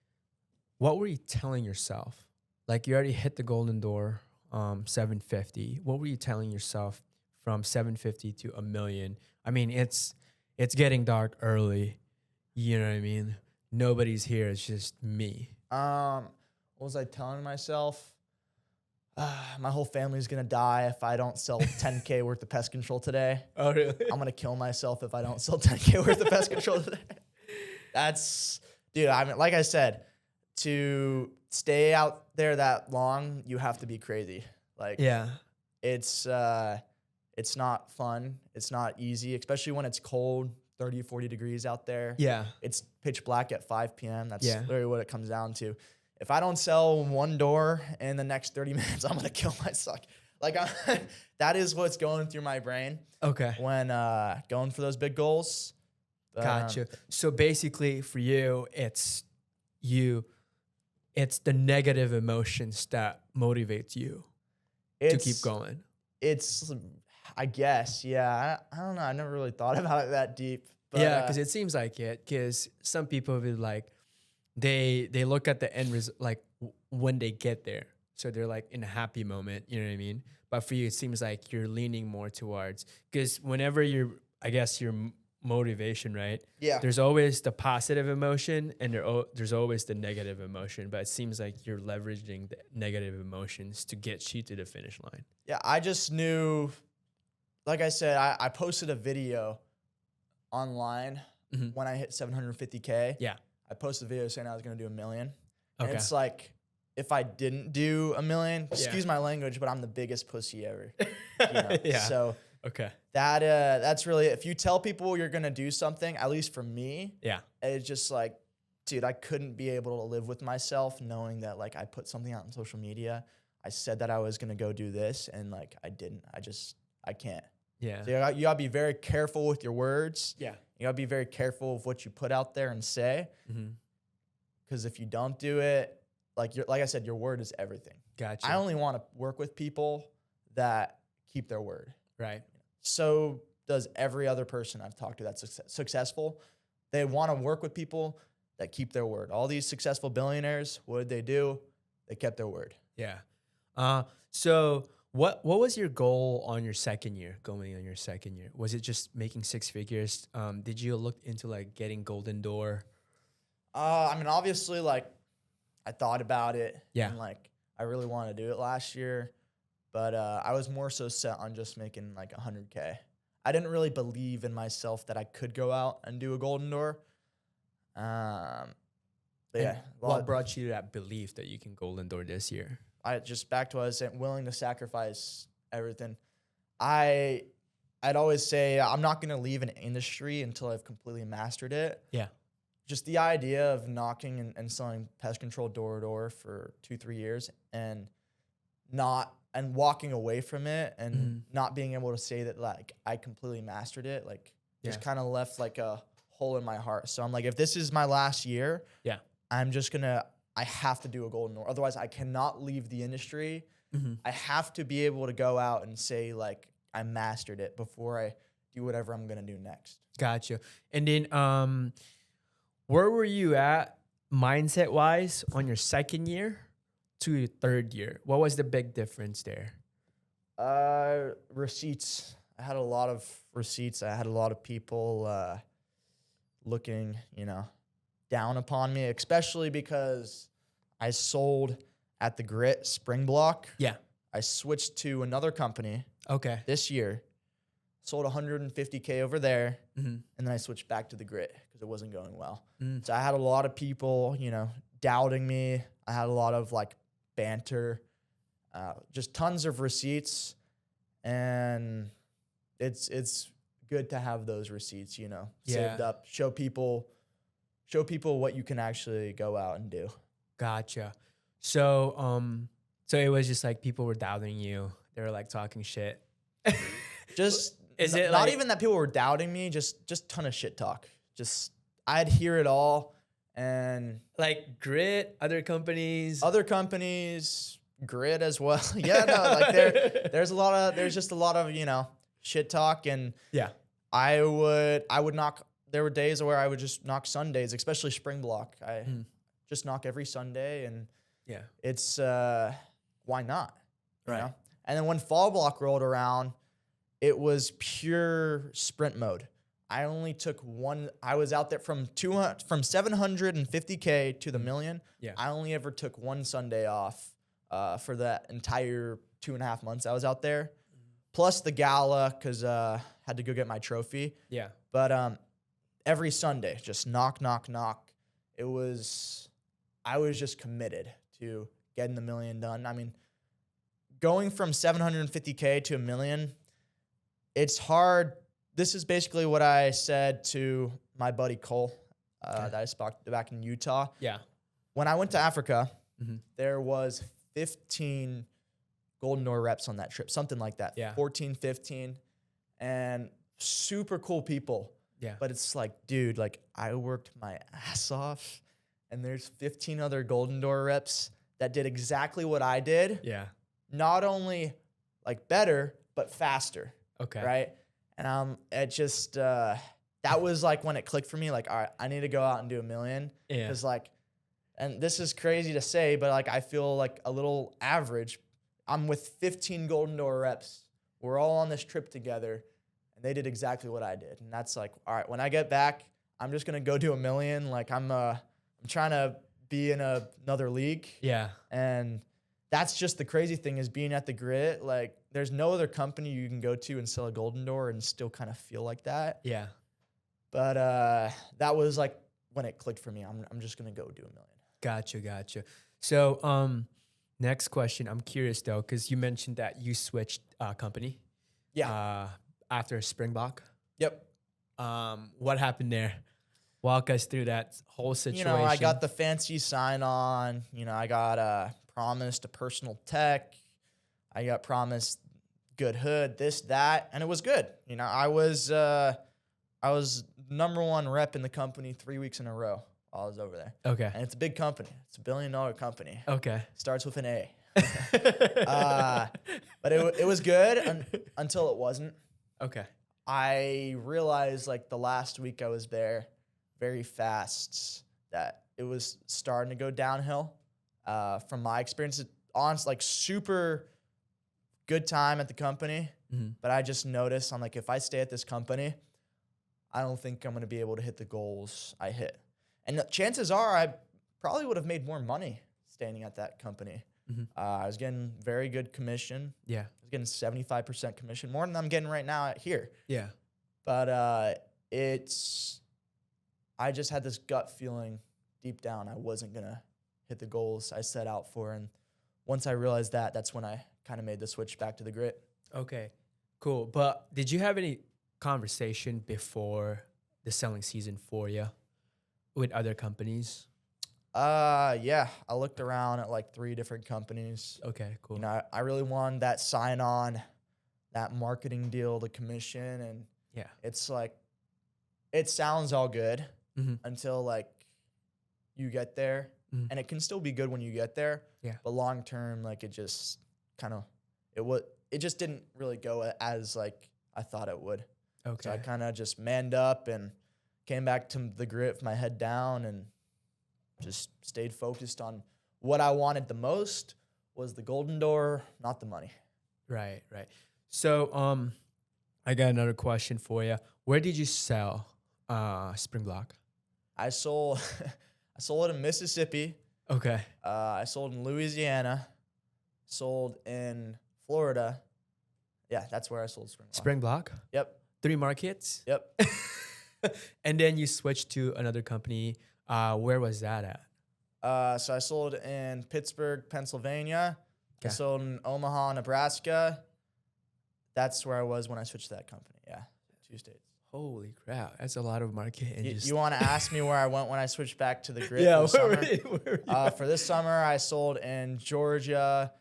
were you telling yourself? Like, you already hit the golden door, 750. What were you telling yourself from 750 to $1 million? I mean, it's getting dark early. You know what I mean? Nobody's here. It's just me. What was I telling myself? My whole family's gonna die if I don't sell 10K worth of pest control today. Oh, really? I'm gonna kill myself if I don't sell 10K worth of pest control today. Dude, I mean, like I said, to stay out there that long, you have to be crazy. Like, Yeah. it's not fun. It's not easy, especially when it's cold, 30, 40 degrees out there. Yeah. It's pitch black at 5 p.m. That's Yeah. literally what it comes down to. If I don't sell one door in the next 30 minutes, I'm going to kill myself. Like, that is what's going through my brain Okay. when going for those big goals. Gotcha. So basically for you, it's the negative emotions that motivates you to keep going. It's, I guess, yeah. I don't know. I never really thought about it that deep. But, Yeah, because it seems like it. Because some people will be like, they look at the end result, like when they get there. So they're like in a happy moment, you know what I mean? But for you, it seems like you're leaning more towards, because whenever your motivation, right? Yeah. There's always the positive emotion and there's always the negative emotion. But it seems like you're leveraging the negative emotions to get you to the finish line. Yeah, I just knew, like I said, I posted a video online when I hit 750K. Yeah. I posted a video saying I was going to do $1 million. Okay. And it's like, if I didn't do $1 million, excuse my language, but I'm the biggest pussy ever. You know? Yeah. So Okay. that's really it. If you tell people you're going to do something, at least for me, Yeah. it's just like, dude, I couldn't be able to live with myself knowing that like I put something out on social media. I said that I was going to go do this and like I didn't. I can't. Yeah. So you got to be very careful with your words. Yeah. You got to be very careful of what you put out there and say. Because if you don't do it, like I said, your word is everything. Gotcha. I only want to work with people that keep their word. Right. So does every other person I've talked to that's successful. They want to work with people that keep their word. All these successful billionaires, what did they do? They kept their word. Yeah. So what was your goal on your second year, going on your second year? Was it just making 6 figures? Did you look into like getting golden door? I mean, obviously, like I thought about it. Yeah. And like I really wanted to do it last year, but I was more so set on just making like 100K. I didn't really believe in myself that I could go out and do a golden door. But yeah. What brought you to that belief that you can golden door this year? I just back to what I was saying, willing to sacrifice everything. I'd always say I'm not going to leave an industry until I've completely mastered it. Yeah. Just the idea of knocking and selling pest control door to door for 2-3 years and walking away from it and not being able to say that like I completely mastered it, like just kind of left like a hole in my heart. So I'm like, if this is my last year, I have to do a golden door. Otherwise I cannot leave the industry. I have to be able to go out and say like I mastered it before I do whatever I'm going to do next. Gotcha. And then where were you at mindset wise on your second year to your third year? What was the big difference there? Receipts. I had a lot of receipts. I had a lot of people looking, down upon me, especially because I sold at the Grit Spring Block. Yeah. I switched to another company Okay. this year, sold 150K over there, Mm-hmm. and then I switched back to the Grit because it wasn't going well. Mm. So I had a lot of people, doubting me. I had a lot of like banter, just tons of receipts, and it's good to have those receipts, saved up, show people what you can actually go out and do. Gotcha. So, so it was just like people were doubting you. They were like talking shit. Just Is it not like- even that people were doubting me, just ton of shit talk. Just I'd hear it all, and Like Grit, other companies. Grit as well. Yeah, no, like there's just a lot of shit talk, and Yeah. I would knock. There were days where I would just knock Sundays, especially spring block. I just knock every Sunday, and Yeah. it's why not, Right. And then when fall block rolled around, it was pure sprint mode. I only took one. I was out there from 750K to the million. Yeah. I only ever took one Sunday off for that entire 2.5 months I was out there, plus the gala because had to go get my trophy. Yeah. But every Sunday, just knock. I was just committed to getting the million done. I mean, going from 750K to a million, it's hard. This is basically what I said to my buddy Cole that I spoke back in Utah. Yeah. When I went to Africa, Mm-hmm. there was 15 Golden Door reps on that trip, something like that. Yeah. 14, 15, and super cool people. Yeah. But it's like, dude, like I worked my ass off, and there's 15 other Golden Door reps that did exactly what I did. Yeah. Not only like better, but faster. Okay. Right. And it just, that was like when it clicked for me, like, all right, I need to go out and do a million. Yeah. Cause like, and this is crazy to say, but like, I feel like a little average. I'm with 15 Golden Door reps. We're all on this trip together, and they did exactly what I did. And that's like, all right, when I get back, I'm just going to go do a million. Like I'm trying to be in another league. Yeah. And that's just the crazy thing is being at the Grit. Like there's no other company you can go to and sell a Golden Door and still kind of feel like that. Yeah. But that was like when it clicked for me. I'm just going to go do a million. Gotcha. So, next question. I'm curious though, because you mentioned that you switched company. Yeah. After Springbok. Yep. What happened there? Walk us through that whole situation. I got the fancy sign on. I got promised a personal tech. I got promised good hood, this, that, and it was good. I was number one rep in the company 3 weeks in a row while I was over there. Okay. And it's a big company. It's $1 billion company. Okay. Starts with an A. But it was good until it wasn't. Okay. I realized like the last week I was there very fast that it was starting to go downhill. From my experience, honestly, like super good time at the company. Mm-hmm. But I just noticed I'm like, if I stay at this company, I don't think I'm going to be able to hit the goals I hit. And the chances are I probably would have made more money staying at that company. Mm-hmm. I was getting very good commission. Yeah. I was getting 75% commission, more than I'm getting right now at here. Yeah. But I just had this gut feeling deep down I wasn't going to hit the goals I set out for. And once I realized that, that's when I kind of made the switch back to the Grit. Okay. Cool. But did you have any conversation before the selling season for you with other companies? Yeah, I looked around at like 3 different companies. Okay, cool. I really wanted that sign on, that marketing deal, the commission, and Yeah. it's like, it sounds all good Mm-hmm. until like you get there, Mhm. and it can still be good when you get there. Yeah. But long term, like it just kind of, it just didn't really go as like I thought it would. Okay. So I kind of just manned up and came back to the Grit with my head down and just stayed focused on what I wanted the most was the Golden Door, not the money. Right. So, I got another question for you. Where did you sell Spring Block? I sold it in Mississippi, Okay. I sold in Louisiana, sold in Florida. Yeah, that's where I sold Spring Block. Spring Block. Yep. 3 markets. Yep. And then you switched to another company. Where was that at? So I sold in Pittsburgh, Pennsylvania. I Okay. sold in Omaha, Nebraska. That's where I was when I switched to that company. Yeah, 2 states. Holy crap. That's a lot of market. And You want to ask me where I went when I switched back to the grid yeah, for the where summer? were you? For this summer, I sold in Georgia,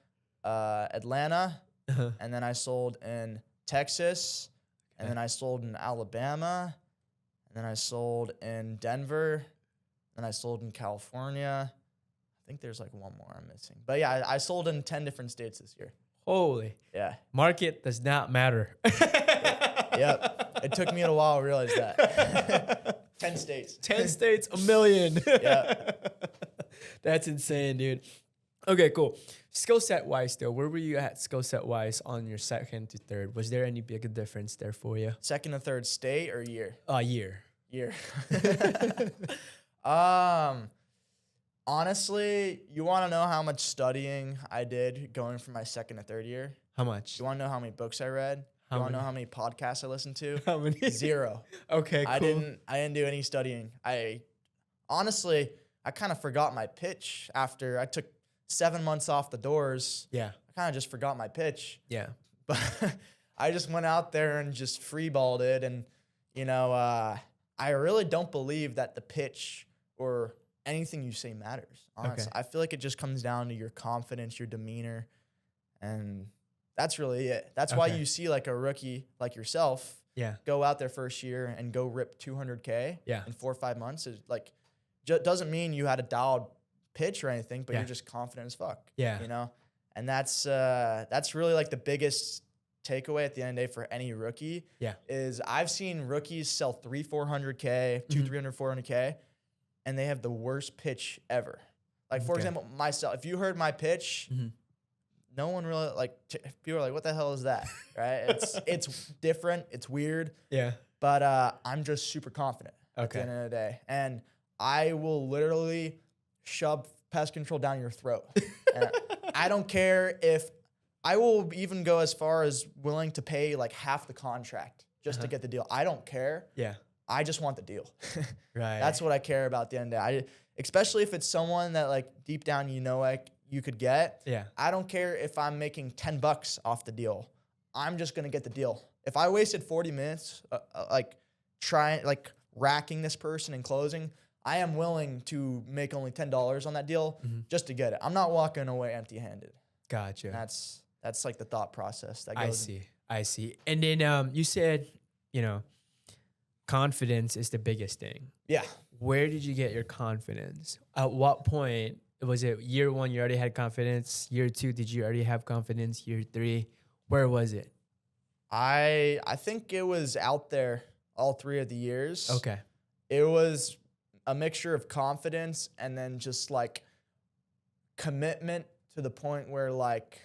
Atlanta, and then I sold in Texas, and then I sold in Alabama, and then I sold in Denver, and I sold in California. I think there's like one more I'm missing. But yeah, I sold in 10 different states this year. Holy. Yeah. Market does not matter. Yep. It took me a while to realize that. 10 states. 10 states, $1 million. Yeah. That's insane, dude. Okay, cool. Skill set wise, though, where were you at skill set wise on your second to third? Was there any big difference there for you? Second to third state or year? Year. Year. Honestly, you want to know how much studying I did going from my second to third year? How much? You want to know how many books I read? How You want to many? know how many podcasts I listened to? How many? 0. Okay, cool. I didn't do any studying. Honestly, I kind of forgot my pitch after I took 7 months off the doors. Yeah. I kind of just forgot my pitch. Yeah. But I just went out there and just freeballed it. And, I really don't believe that the pitch or anything you say matters. Honestly, Okay. I feel like it just comes down to your confidence, your demeanor. And that's really it. That's why Okay. you see like a rookie like yourself Yeah. go out there first year and go rip 200K Yeah. in 4 or 5 months. Is like, doesn't mean you had a dialed pitch or anything, but Yeah. you're just confident as fuck. Yeah. And that's really like the biggest takeaway at the end of the day for any rookie. Yeah. Is I've seen rookies sell 300-400K, 200-300-400K, and they have the worst pitch ever. Like for Okay. example, myself. If you heard my pitch, no one really people are like, "What the hell is that?" Right? It's different. It's weird. Yeah. But I'm just super confident at the Okay. end of the day. And I will literally shove pest control down your throat. And I don't care if I will even go as far as willing to pay like half the contract just to get the deal. I don't care. Yeah. I just want the deal. Right. That's what I care about at the end of the day. Especially if it's someone that like deep down like you could get. Yeah. I don't care if I'm making $10 off the deal. I'm just gonna get the deal. If I wasted 40 minutes racking this person and closing, I am willing to make only $10 on that deal just to get it. I'm not walking away empty-handed. Gotcha. That's like the thought process that goes. I see. And then you said, confidence is the biggest thing. Yeah. Where did you get your confidence? At what point? Was it year 1 you already had confidence? Year 2, did you already have confidence? Year 3, where was it? I think it was out there all 3 of the years. Okay. It was a mixture of confidence and then just like commitment to the point where like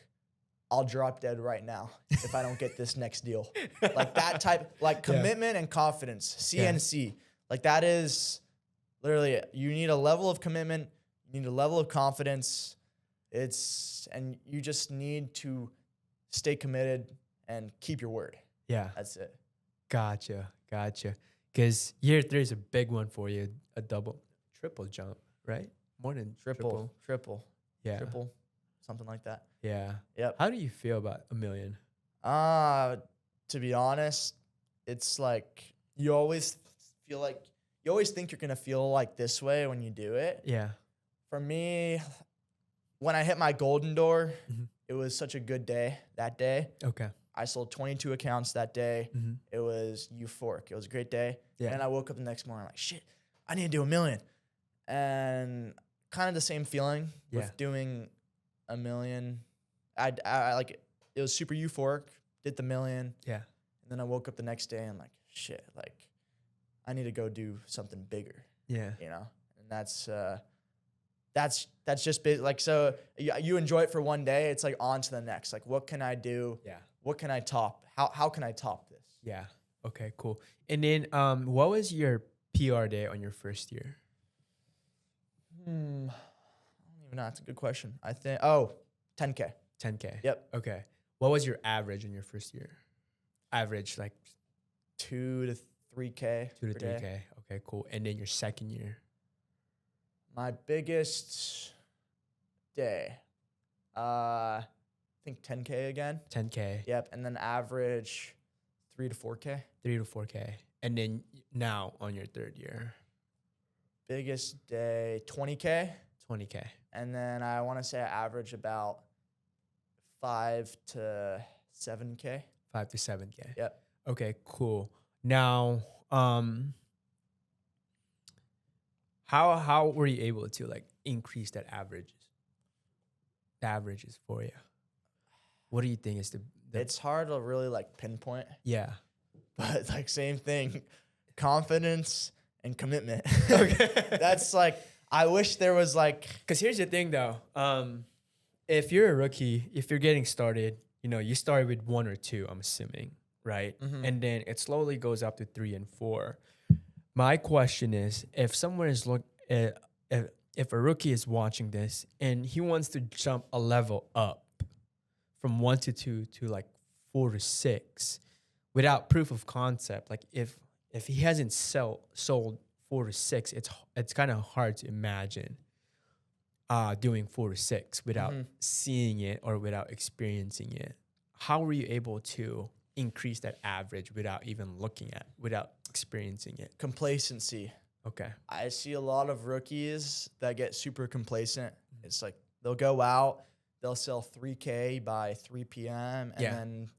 I'll drop dead right now if I don't get this next deal. Like that type, like commitment and confidence, CNC. Like that is literally it. You need a level of commitment. You need a level of confidence. And you just need to stay committed and keep your word. Yeah. That's it. Gotcha. Because year 3 is a big one for you. A triple jump, right? More than Triple. Yeah. Triple, something like that. Yeah. Yep. How do you feel about $1 million? To be honest, it's like you always think you're gonna feel like this way when you do it. Yeah. For me, when I hit my golden door, it was such a good day that day. Okay. I sold 22 accounts that day. It was euphoric. It was a great day. Yeah. And I woke up the next morning like, shit, I need to do $1 million. And kind of the same feeling with doing $1 million. I like it was super euphoric. Did the $1 million. Yeah. And then I woke up the next day and like, shit, like I need to go do something bigger. Yeah. And that's just like, so you enjoy it for one day. It's like on to the next. Like, what can I do? Yeah. What can I top? How can I top this? Yeah. Okay, cool. And then what was your PR day on your first year? I don't No, that's a good question. I think 10K. 10K. Yep. Okay. What was your average in your first year? Average like 2 to 3K. 2 to per day. 3K. Okay, cool. And then your second year? My biggest day, I think 10K again. 10K. Yep, and then average 3 to 4K. 3 to 4K. And then now on your third year? Biggest day, 20K. 20K. And then I want to say I average about 5 to 7K. 5 to 7K. Yep. Okay, cool. Now, how were you able to like increase the averages for you? What do you think is the It's hard to really like pinpoint, yeah. but like same thing, confidence and commitment. Okay. That's like, I wish there was like, Because here's the thing though, if you're a rookie, if you're getting started, you know, you start with 1 or 2, I'm assuming, right? Mhm. And then it slowly goes up to 3 and 4. My question is, if someone is if a rookie is watching this and he wants to jump a level up from 1 to 2 to like 4 to 6 without proof of concept, like if he hasn't sold 4 to 6, it's kind of hard to imagine doing 4 to 6 without seeing it or without experiencing it. How were you able to increase that average without experiencing it? complacency. Okay. I see a lot of rookies that get super complacent. It's like they'll go out, they'll sell 3K by 3 p.m. and then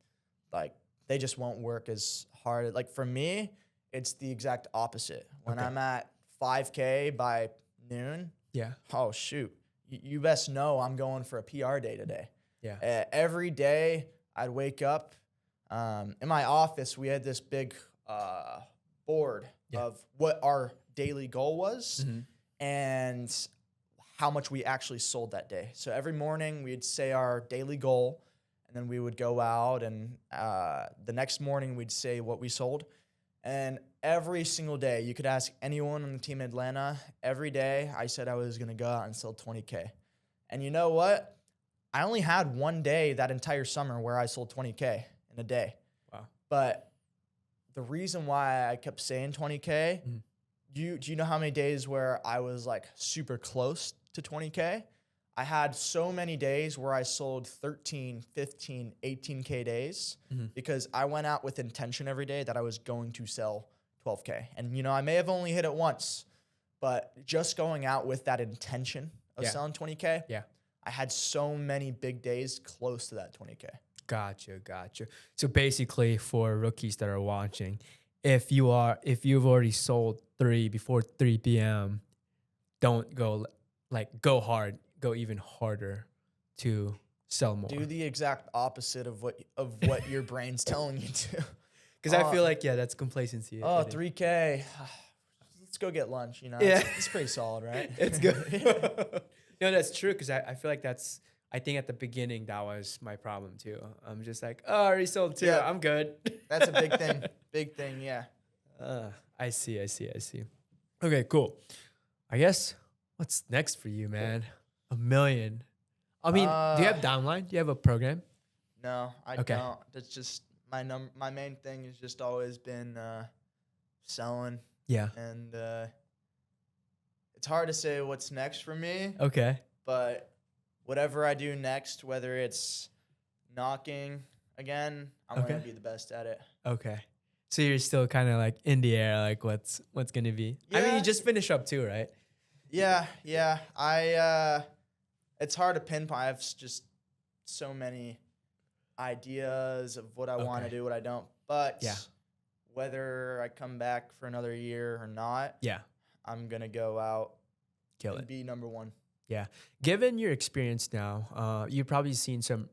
like they just won't work as hard. Like for me, it's the exact opposite. When Okay. I'm at 5K by noon, Yeah. oh shoot, you best know I'm going for a PR day today. Yeah. Every day I'd wake up. In my office, we had this big board of what our daily goal was and how much we actually sold that day. So every morning we'd say our daily goal, and then we would go out, and the next morning we'd say what we sold. And every single day, you could ask anyone on the team in Atlanta, every day I said I was going to go out and sell 20K. And you know what? I only had one day that entire summer where I sold 20K in a day. Wow. But the reason why I kept saying 20K, do you know how many days where I was like super close to 20K? I had so many days where I sold 13, 15, 18K days because I went out with intention every day that I was going to sell 12K. And, you know, I may have only hit it once, but just going out with that intention of selling 20K, I had so many big days close to that 20K. Gotcha. So basically, for rookies that are watching, if you've already sold 3 before 3 p.m., don't go hard, go even harder to sell more. Do the exact opposite of what your brain's telling you to. Because I feel like that's complacency. Oh, 3K. Let's go get lunch. You know, Yeah. it's pretty solid, right? It's good. No, that's true. Because I feel like I think at the beginning that was my problem too. I'm just like, oh, I already sold 2. Yeah. I'm good. That's a big thing. Big thing, yeah. I see. Okay, cool. I guess what's next for you, man? $1 million. I mean, do you have downline? Do you have a program? No, I don't. That's just my main thing has just always been selling. Yeah. And it's hard to say what's next for me. Okay. But whatever I do next, whether it's knocking again, I'm going to be the best at it. Okay. So you're still kind of like in the air, like what's going to be? I mean, you just finished up too, right? Yeah. It's hard to pinpoint. I have just so many ideas of what I want to do, what I don't. But whether I come back for another year or not, I'm going to go out and be number one. Yeah. Given your experience now, you've probably seen some,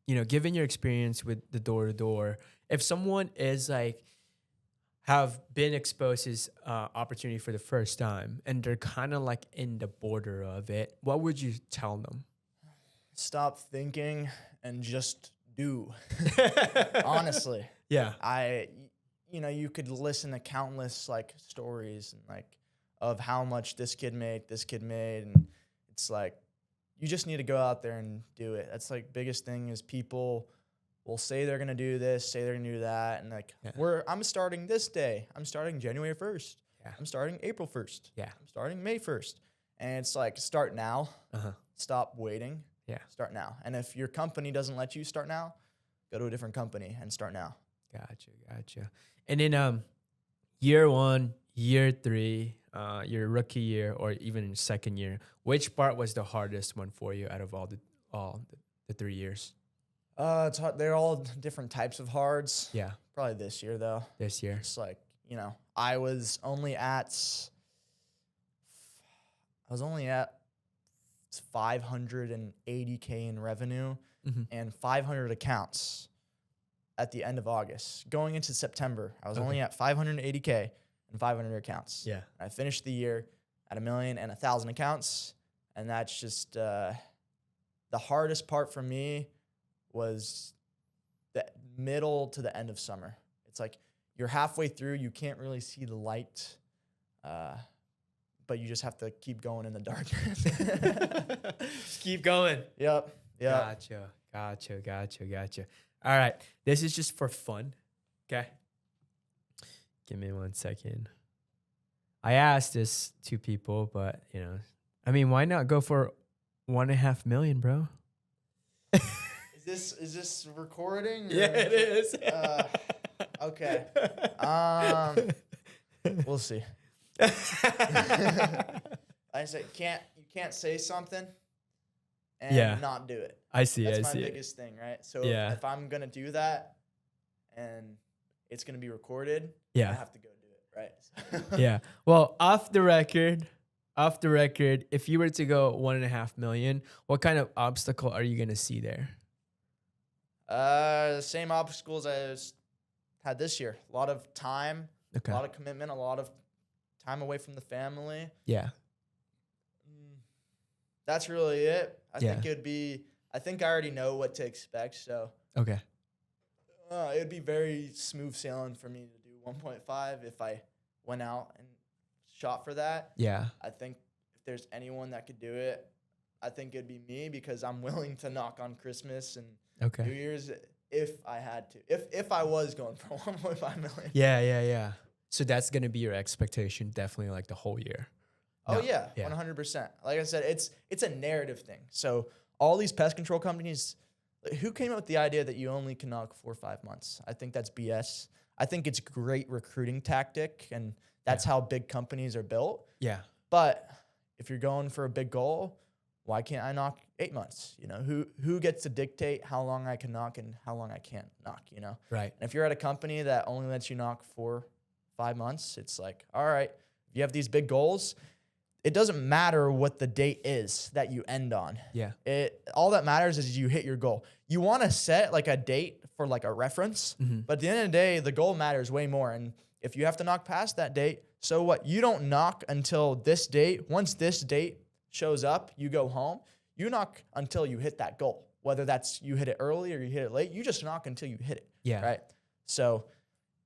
given your experience with the door-to-door, if someone is like, have been exposed to this opportunity for the first time and they're kind of like in the border of it, what would you tell them? Stop thinking and just do. Honestly. Yeah. You could listen to countless like stories and like of how much this kid made, and it's like you just need to go out there and do it. That's like biggest thing is people will say they're gonna do this, say they're gonna do that, and like I'm starting this day. I'm starting January 1st. Yeah. I'm starting April 1st. Yeah. I'm starting May 1st. And it's like start now. Stop waiting. Yeah. Start now. And if your company doesn't let you start now, go to a different company and start now. Gotcha. And then year 1, year 3, your rookie year or even second year, which part was the hardest one for you out of all the 3 years? It's hard. They're all different types of hards. Yeah. Probably this year though. This year. It's like, I was only at 580K in revenue and 500 accounts at the end of August. Going into September, I was only at 580K and 500 accounts. Yeah. I finished the year at 1 million and 1,000 accounts. And that's just the hardest part for me was the middle to the end of summer. It's like you're halfway through, you can't really see the light, but you just have to keep going in the darkness. Just keep going. Yep. Gotcha. All right. This is just for fun. Okay. Give me 1 second. I asked this to people, but why not go for 1.5 million, bro? Is this recording? Yeah, it is. Okay. We'll see. I said you can't say something and not do it. I see. That's my biggest thing, right? So if I'm gonna do that and it's gonna be recorded, I have to go do it, right? Yeah. Well, off the record, if you were to go 1.5 million, what kind of obstacle are you gonna see there? The same obstacles I had this year. A lot of time, a lot of commitment, a lot of time away from the family. Yeah. That's really it. I think I already know what to expect. So okay. It would be very smooth sailing for me to do 1.5 if I went out and shot for that. Yeah. I think if there's anyone that could do it, I think it'd be me because I'm willing to knock on Christmas and New Year's if I had to. If I was going for 1.5 million. Yeah. So that's gonna be your expectation, definitely like the whole year. Oh yeah, 100%. Like I said, it's a narrative thing. So all these pest control companies, who came up with the idea that you only can knock 4 or 5 months? I think that's BS. I think it's a great recruiting tactic, and that's how big companies are built. Yeah. But if you're going for a big goal, why can't I knock 8 months? Who gets to dictate how long I can knock and how long I can't knock? Right. And if you're at a company that only lets you knock 4 or 5 months, it's like, all right, if you have these big goals, it doesn't matter what the date is that you end on. Yeah. All that matters is you hit your goal. You want to set like a date for like a reference, but at the end of the day, the goal matters way more. And if you have to knock past that date, so what? You don't knock until this date. Once this date shows up, you go home. You knock until you hit that goal. Whether that's you hit it early or you hit it late, you just knock until you hit it. Yeah. Right. So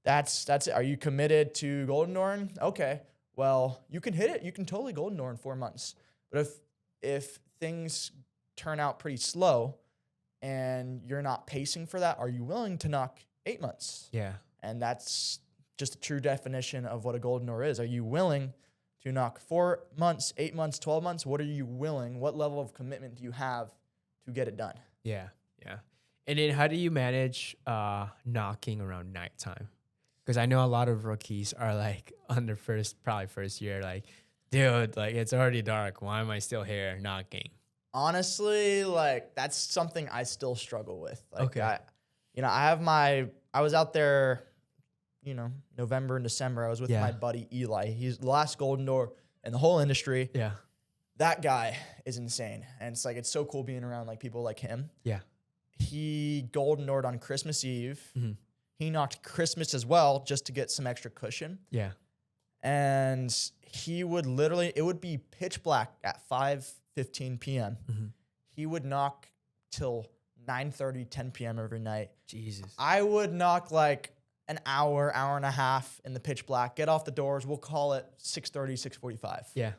that's it. Are you committed to Golden Door? Okay. Well, you can hit it. You can totally Golden Door in 4 months. But if things turn out pretty slow and you're not pacing for that, are you willing to knock 8 months? Yeah. And that's just a true definition of what a Golden Door is. Are you willing to knock 4 months, 8 months, 12 months? What are you willing? What level of commitment do you have to get it done? Yeah. And then how do you manage knocking around nighttime? Because I know a lot of rookies are like on their first year, like, dude, like it's already dark. Why am I still here knocking? Honestly, like that's something I still struggle with. Like, okay. I was out there, November and December. I was with my buddy Eli. He's the last Golden Door in the whole industry. Yeah. That guy is insane. And it's like, it's so cool being around like people like him. Yeah. He Golden Doored on Christmas Eve. Mm-hmm. He knocked Christmas as well just to get some extra cushion. Yeah. And he would it would be pitch black at 5:15 p.m. Mm-hmm. He would knock till 9:30, 10 p.m. every night. Jesus. I would knock like an hour and a half in the pitch black, get off the doors. We'll call it 6:30, 6:45. Yeah.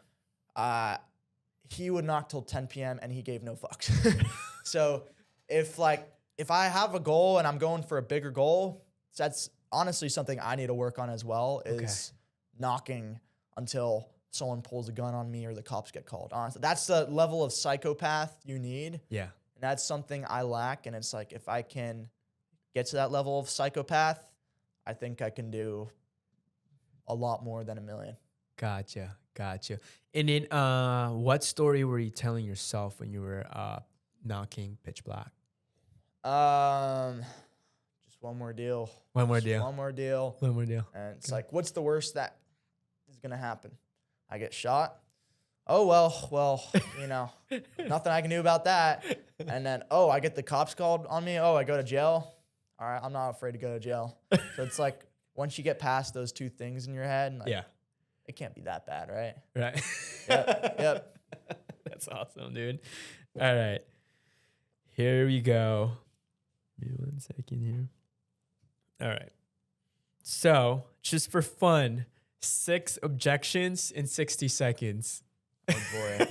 he would knock till 10 p.m. and he gave no fucks. So if I have a goal and I'm going for a bigger goal, that's honestly something I need to work on as well, is knocking until someone pulls a gun on me or the cops get called. Honestly, that's the level of psychopath you need. Yeah. And that's something I lack. And it's like, if I can get to that level of psychopath, I think I can do a lot more than 1 million. Gotcha. And then what story were you telling yourself when you were knocking pitch black? Just one more deal. One more Just deal. One more deal. One more deal. And it's like, what's the worst that is going to happen? I get shot. Oh, well, you know, nothing I can do about that. And then, I get the cops called on me. I go to jail. All right, I'm not afraid to go to jail. So it's like, once you get past those two things in your head, like, it can't be that bad, right? Right. Yep. That's awesome, dude. All right. Here we go. Give me 1 second here. All right. So, just for fun, 6 objections in 60 seconds. Oh, boy.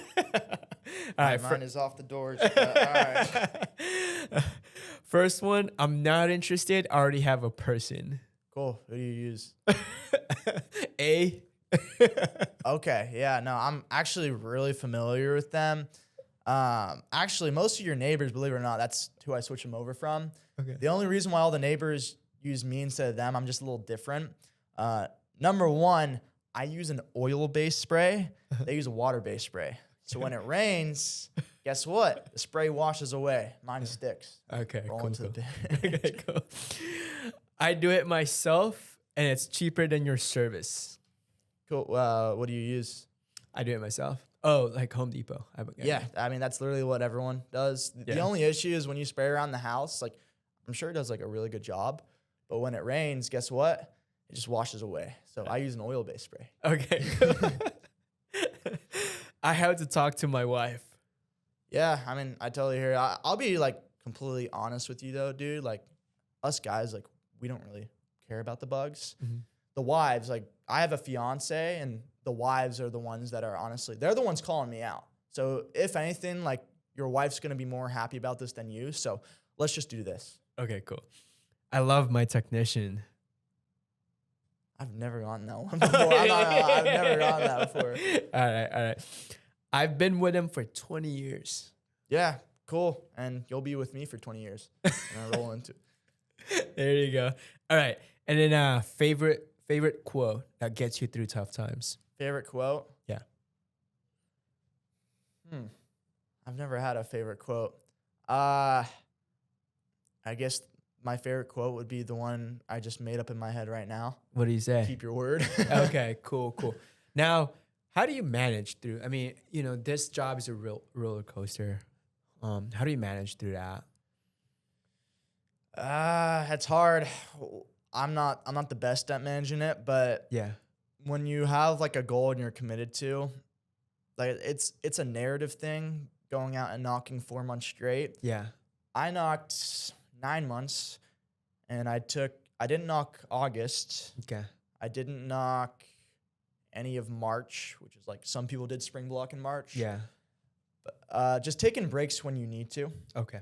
All right. Mine is off the doors. All right. First one, I'm not interested. I already have a person. Cool. Who do you use? A. Okay. Yeah. No, I'm actually really familiar with them. Actually, most of your neighbors, believe it or not, that's who I switch them over from. Okay. The only reason why all the neighbors use me instead of them, I'm just a little different. Number one, I use an oil-based spray. They use a water-based spray. So when it rains, guess what? The spray washes away. Mine sticks. Okay, Roll cool. into the bin. Okay, cool. I do it myself, and it's cheaper than your service. Cool. What do you use? I do it myself. Oh, like Home Depot. Yeah, I mean, that's literally what everyone does. The only issue is when you spray around the house, like, I'm sure it does like a really good job, but when it rains, guess what? It just washes away. So I use an oil-based spray. Okay, cool. I have to talk to my wife. Yeah, I mean, I totally hear it. I'll be like completely honest with you though, dude. Like, us guys, like, we don't really care about the bugs. Mm-hmm. The wives, like, I have a fiance, and the wives are the ones that are honestly, they're the ones calling me out. So if anything, like, your wife's gonna be more happy about this than you. So let's just do this. Okay, cool. I love my technician. I've never gotten that one before. I've never gotten that before. All right. I've been with him for 20 years. Yeah, cool. And you'll be with me for 20 years. And I roll into it. There you go. All right. And then favorite quote that gets you through tough times. Favorite quote? Yeah. I've never had a favorite quote. I guess my favorite quote would be the one I just made up in my head right now. What do you say? Keep your word. Okay, cool. Now, how do you manage through? I mean, you know, this job is a real roller coaster. How do you manage through that? It's hard. I'm not the best at managing it, but Yeah. when you have like a goal and you're committed to, like, it's a narrative thing, going out and knocking 4 months straight. Yeah. I knocked 9 months, and I didn't knock August. Okay. I didn't knock any of March, which is like some people did spring block in March. Yeah. But, just taking breaks when you need to. Okay.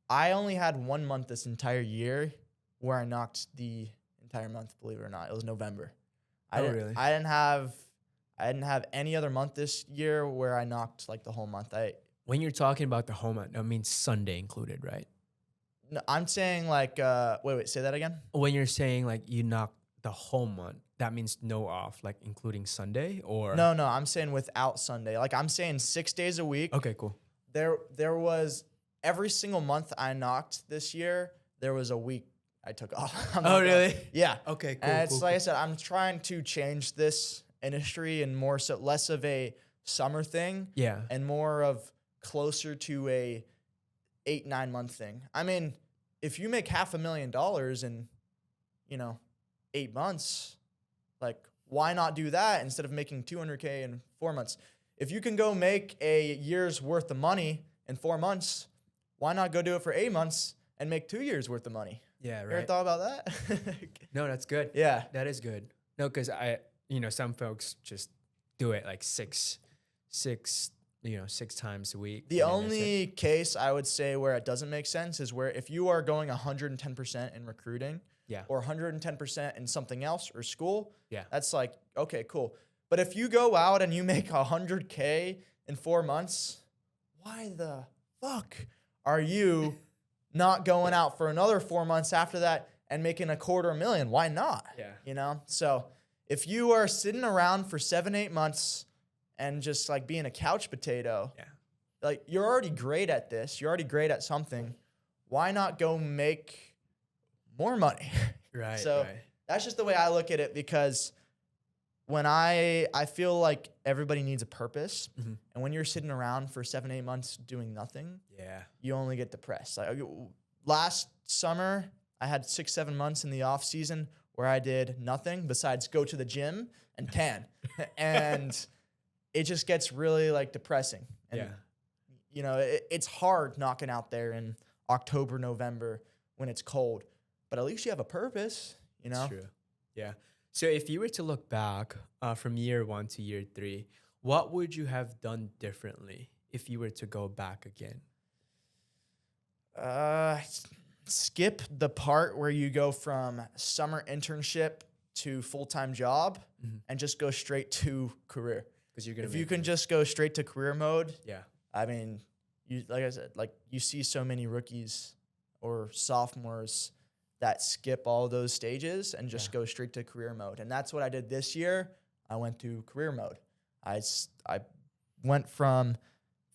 I only had 1 month this entire year where I knocked the entire month, believe it or not. It was November. Really? I didn't have any other month this year where I knocked like the whole month. When you're talking about the home month, that means Sunday included, right? No, I'm saying like wait, say that again. When you're saying like you knock the whole month, that means no off, like including Sunday, or No, I'm saying without Sunday. Like, I'm saying 6 days a week. Okay, cool. There was every single month I knocked this year, there was a week I took off. Oh, really? Yeah. Okay, cool. And it's cool, like I said, I'm trying to change this industry and more so less of a summer thing Yeah. and more of closer to a 8-9 month thing. I mean, if you make $500,000 in, 8 months, like, why not do that instead of making $200K in 4 months? If you can go make a year's worth of money in 4 months, why not go do it for 8 months and make 2 years worth of money? Yeah, You ever right. thought about that? No, that's good. Yeah. That is good. No, because some folks just do it like six, 6 times a week. The and then that's it. only case I would say where it doesn't make sense is where if you are going 110% in recruiting Yeah. or 110% in something else or school, Yeah. that's like, okay, cool. But if you go out and you make 100K in 4 months, why the fuck are you not going out for another 4 months after that and making $250,000? Why not? Yeah. So if you are sitting around for 7-8 months and just like being a couch potato, Yeah. like you're already great at this, you're already great at something, why not go make more money? Right. So right. that's just the way I look at it, because when I feel like everybody needs a purpose, Mhm. and when you're sitting around for 7-8 months doing nothing, Yeah. you only get depressed. Like last summer, I had 6-7 months in the off season where I did nothing besides go to the gym and tan, and it just gets really like depressing. And Yeah. it's hard knocking out there in October, November when it's cold, but at least you have a purpose. That's true. Yeah. So if you were to look back from year 1 to year 3, what would you have done differently if you were to go back again? Skip the part where you go from summer internship to full-time job and just go straight to career. Because you're gonna. If you can just go straight to career mode, Yeah. I mean, like I said, like you see so many rookies or sophomores that skip all those stages and just go straight to career mode. And that's what I did this year. I went to career mode. I went from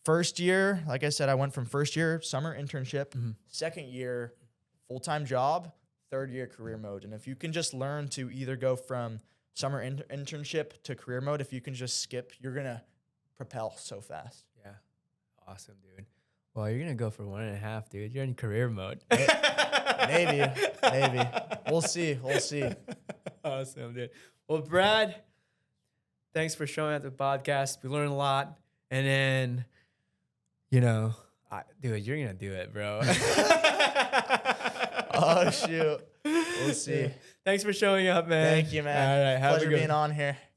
first year, like I said, I went from first year summer internship, second year full-time job, third year career mode. And if you can just learn to either go from summer internship to career mode, if you can just skip, you're going to propel so fast. Yeah. Awesome, dude. Well, you're gonna go for 1.5, dude. You're in career mode. Maybe. We'll see. Awesome, dude. Well, Brad, thanks for showing up the podcast. We learned a lot. And then, dude, you're going to do it, bro. Oh, shoot. We'll see. Thanks for showing up, man. Thank you, man. All right. Have Pleasure a good being on here.